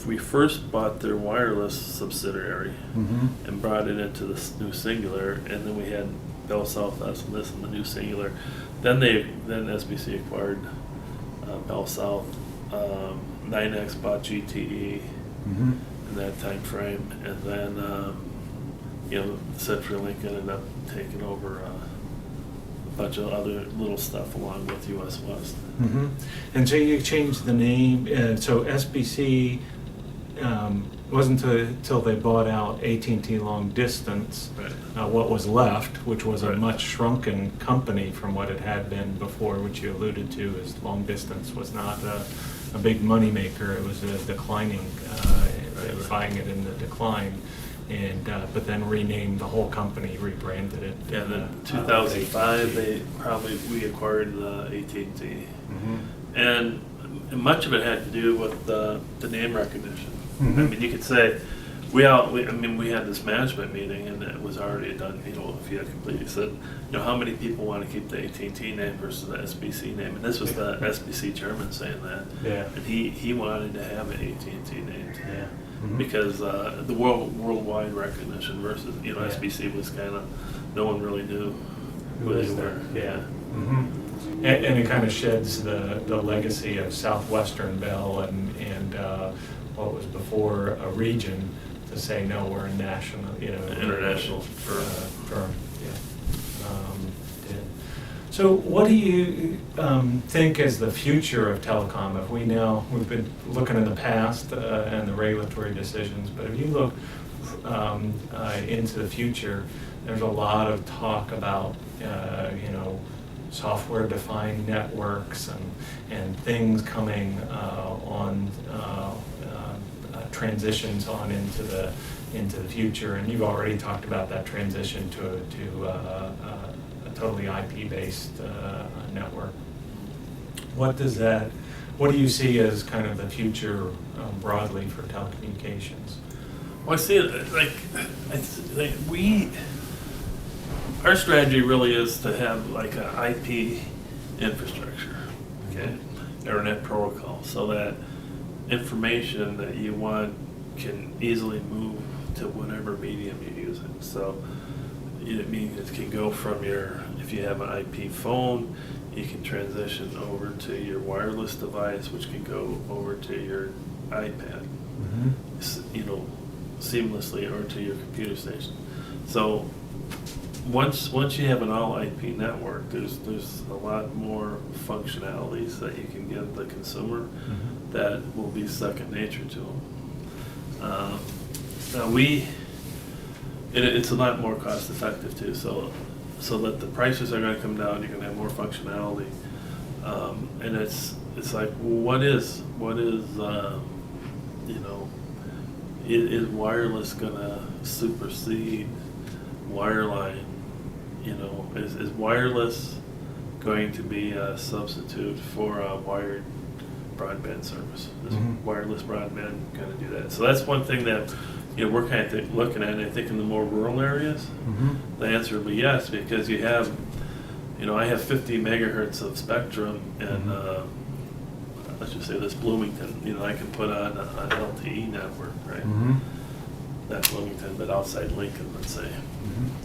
we first bought their wireless subsidiary and brought it into this new Singular, and then we had BellSouth, us, and this, and the new Singular. Then SBC acquired BellSouth. 9X bought GTE in that time frame, and then you know, CenturyLink ended up taking over a bunch of other little stuff along with US West. And so you changed the name, so SBC wasn't until they bought out AT&T Long Distance, Right. what was left, which was a Right. much shrunken company from what it had been before, which you alluded to, as Long Distance was not a big moneymaker. It was a declining, buying it in the decline. And but then renamed the whole company, rebranded it. Yeah, then 2005 we acquired the AT&T, and much of it had to do with the name recognition. I mean, you could say we had this management meeting, and it was already done. You know, if you had completely said, you know, how many people want to keep the AT&T name versus the SBC name, and this was the SBC chairman saying that. Yeah. And he wanted to have an AT&T name. Yeah. Because the worldwide recognition versus, you know, Yeah. SBC was kind of, no one really knew who they were. Yeah. And it kind of sheds the legacy of Southwestern Bell and what was before a region to say, no, we're a national, you know. International firm. Yeah. So what do you think is the future of telecom? If we've been looking in the past and the regulatory decisions, but if you look into the future, there's a lot of talk about, you know, software-defined networks and things coming on, transitions on into the future. And you've already talked about that transition to a totally IP-based network. What do you see as kind of the future broadly for telecommunications? Well, I see it our strategy really is to have like an IP infrastructure, okay, internet protocol, so that information that you want can easily move to whatever medium you're using. So it means it can go from if you have an IP phone, you can transition over to your wireless device, which can go over to your iPad, you know, seamlessly, or to your computer station. So once you have an all IP network, there's a lot more functionalities that you can give the consumer that will be second nature to them. Now it's a lot more cost effective too, so that the prices are going to come down, you're going to have more functionality, and it's like, what is you know, is wireless going to supersede wireline? You know, is wireless going to be a substitute for a wired broadband service? Is wireless broadband going to do that? So that's one thing that, you know, we're kind of looking at. And I think in the more rural areas, the answer will be yes, because you have, you know, I have 50 megahertz of spectrum, and let's just say this Bloomington, you know, I can put on an LTE network, right? not Bloomington, but outside Lincoln, let's say,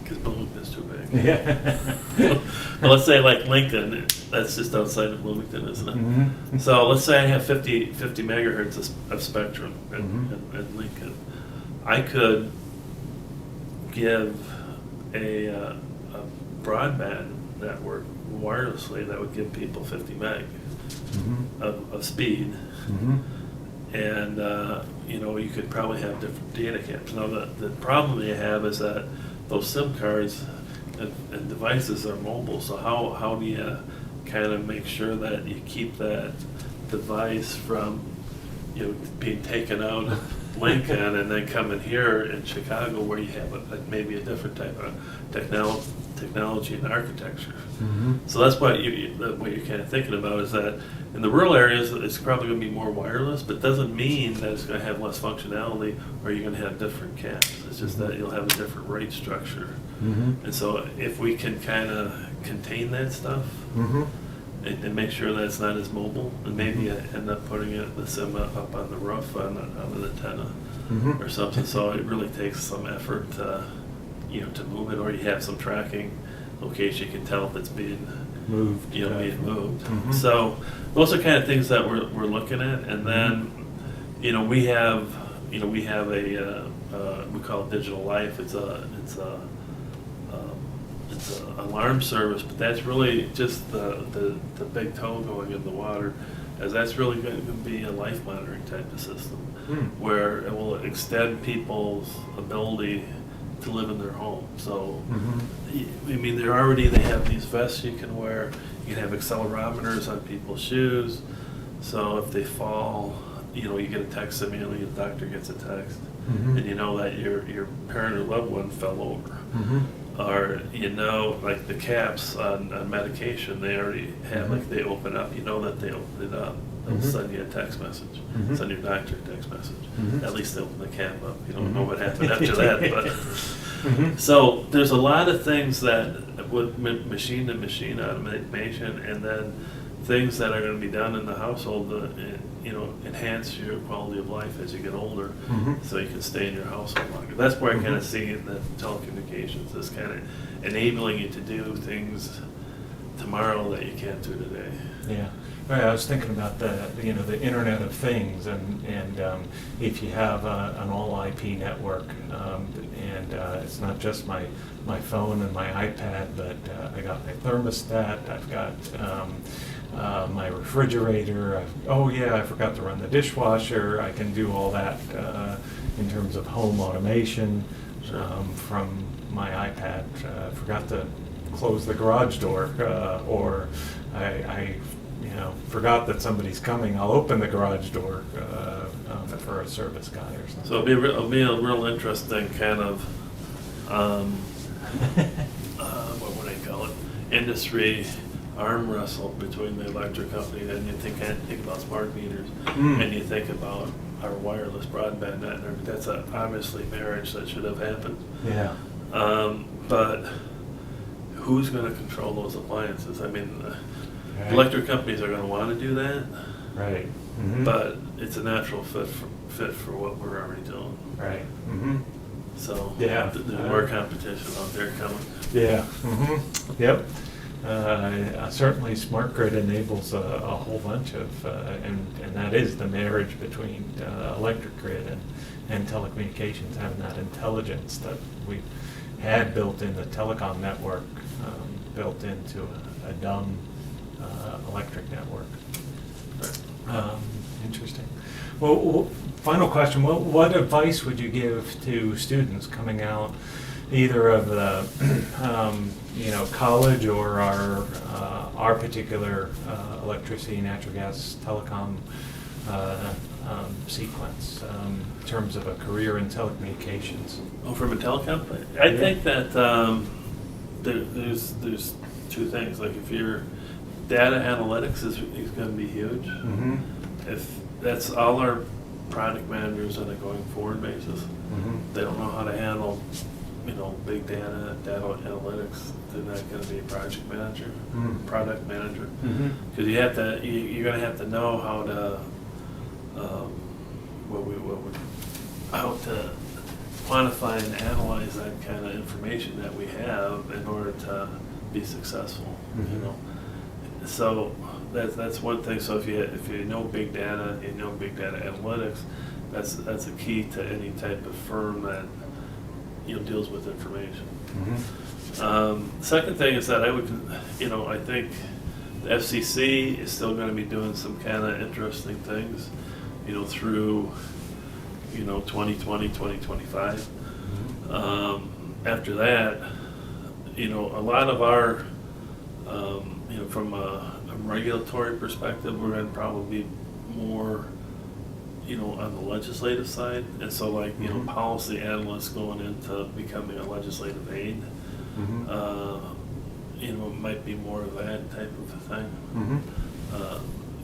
because Bloomington's too big. Yeah. But let's say like Lincoln, that's just outside of Bloomington, isn't it? So let's say I have 50 megahertz of spectrum in Lincoln. I could give a broadband network wirelessly that would give people 50 meg of speed. And you could probably have different data caps. Now the problem you have is that those SIM cards and devices are mobile. So how do you kind of make sure that you keep that device from being taken out of Lincoln and then coming here in Chicago where you have maybe a different type of technology and architecture. So that's what you're kind of thinking about is that in the rural areas it's probably going to be more wireless, but doesn't mean that it's going to have less functionality or you're going to have different caps. It's just that you'll have a different rate structure. And so if we can kind of contain that stuff and make sure that it's not as mobile, and maybe end up putting the SIM up on the roof on an antenna or something. So it really takes some effort to move it, or you have some tracking location you can tell if it's being Moved. Being moved. So those are kind of things that we're looking at, and then we have a we call it Digital Life. It's an alarm service, but that's really just the big toe going in the water, as that's really going to be a life monitoring type of system where it will extend people's ability to live in their home. So, I mean, they have these vests you can wear. You can have accelerometers on people's shoes. So if they fall, you get a text immediately. The doctor gets a text, and you know that your parent or loved one fell over. Or like the caps on medication, they already have like they open up. You know that they open it up. They'll send you a text message. Send your doctor a text message. At least they open the cap up. You don't know what happened after that. But so there's a lot of things that with machine-to-machine automation, and then things that are going to be done in the household to enhance your quality of life as you get older, so you can stay in your household longer. That's where I kind of see the telecommunications is kind of enabling you to do things tomorrow that you can't do today. Yeah. Right, I was thinking about the Internet of Things, and if you have an all IP network, and it's not just my phone and my iPad, but I got my thermostat, I've got my refrigerator. I forgot to run the dishwasher. I can do all that in terms of home automation from my iPad. Forgot to close the garage door, or I forgot that somebody's coming. I'll open the garage door for a service guy or something. So it'll be a real interesting kind of what would I call it? Industry arm wrestle between the electric company, and you think about smart meters, and you think about our wireless broadband network. That's obviously marriage that should have happened. Yeah. But who's going to control those appliances? I mean, Right. electric companies are going to want to do that, Right. but it's a natural fit for what we're already doing. Right. So Yeah. there's more competition out there coming. Yeah. Yep. Certainly, smart grid enables a whole bunch of, and that is the marriage between electric grid and telecommunications, having that intelligence that we had built in the telecom network, built into a dumb electric network. Interesting. Well, final question. What advice would you give to students coming out either of the college or our particular electricity, natural gas, telecom sequence in terms of a career in telecommunications? Oh, from a telecom? I think that there's two things. Like if your data analytics is going to be huge. If that's all our product managers on a going forward basis, they don't know how to handle big data analytics. They're not going to be a project manager, product manager, because you're going to have to know how to how to quantify and analyze that kind of information that we have in order to be successful, you know. So that's one thing. So if you know big data, you know big data analytics, that's a key to any type of firm that, you know, deals with information. Second thing is that I think the FCC is still going to be doing some kind of interesting things, you know, through, you know, 2020, 2025. After that, you know, a lot of our, you know, from a regulatory perspective, we're going to probably be more, you know, on the legislative side. And so, like, you know, policy analysts going into becoming a legislative aide, you know, it might be more of that type of a thing.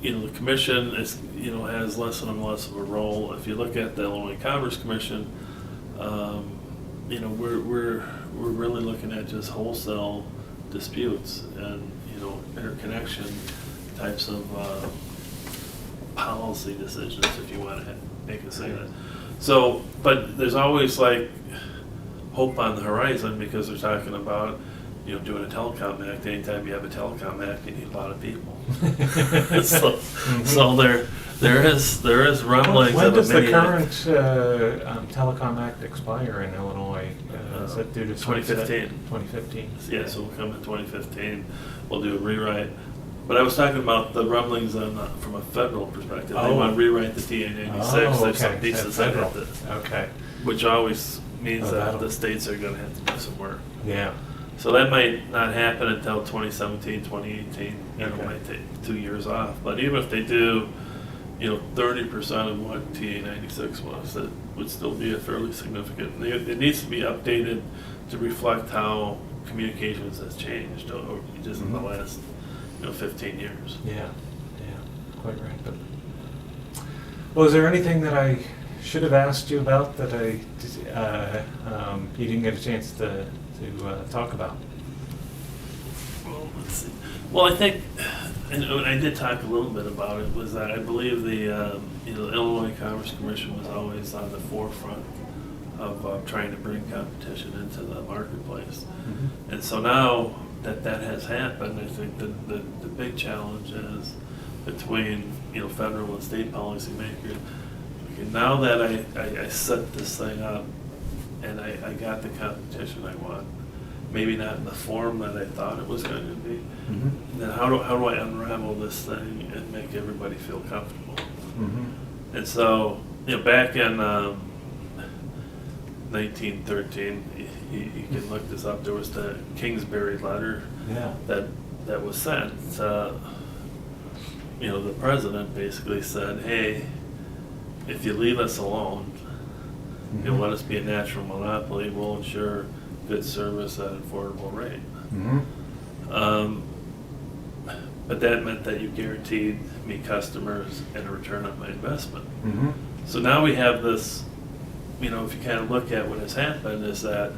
You know, the commission is, you know, has less and less of a role. If you look at the Illinois Commerce Commission, you know, we're really looking at just wholesale disputes and, you know, interconnection types of policy decisions, if you want to make it say that. So, but there's always like hope on the horizon, because they're talking about, you know, doing a Telecom Act. Anytime you have a Telecom Act, you need a lot of people. So there is rumblings. When of does the many- current Telecom Act expire in Illinois? Is it due to 2015? 2015. Yeah, so we'll come in 2015. We'll do a rewrite. But I was talking about the rumblings on, from a federal perspective. They want to rewrite the TA-86. There's some pieces that have to, Okay. which always means that that'll- the states are going to have to do some work. Yeah. So that might not happen until 2017, 2018. You know, Okay. might take 2 years off. But even if they do, you know, 30% of what TA-96 was, that would still be a fairly significant. It needs to be updated to reflect how communications has changed over just in the last, you know, 15 years. Yeah. Quite right. But, well, is there anything that I should have asked you about that you didn't get a chance to talk about? Well, let's see. Well, I think, and I did talk a little bit about it, was that I believe the you know, the Illinois Commerce Commission was always on the forefront of trying to bring competition into the marketplace. And so now that has happened, I think the big challenge is between, you know, federal and state policymakers. Okay, now that I set this thing up and I got the competition I want, maybe not in the form that I thought it was going to be, then how do I unravel this thing and make everybody feel comfortable? And so, you know, back in 1913, you can look this up, there was the Kingsbury letter that was sent. You know, the president basically said, hey, if you leave us alone, and let us be a natural monopoly, we'll ensure good service at an affordable rate. But that meant that you guaranteed me customers and a return on my investment. So now we have this, you know, if you kind of look at what has happened, is that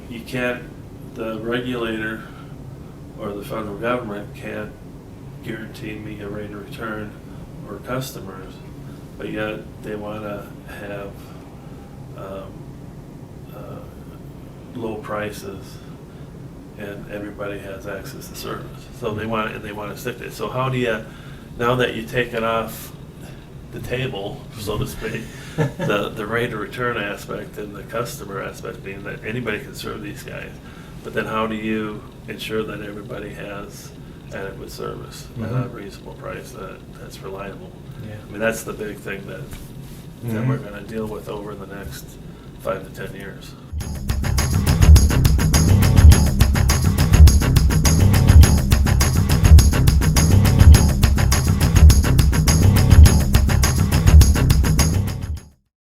you can't, the regulator or the federal government can't guarantee me a rate of return or customers, but yet they want to have low prices and everybody has access to service. So they want to stick to it. So how do you, now that you take it off the table, so to speak, the rate of return aspect and the customer aspect being that anybody can serve these guys, but then how do you ensure that everybody has adequate service at a reasonable price that's reliable? I mean, that's the big thing that we're going to deal with over the next 5 to 10 years.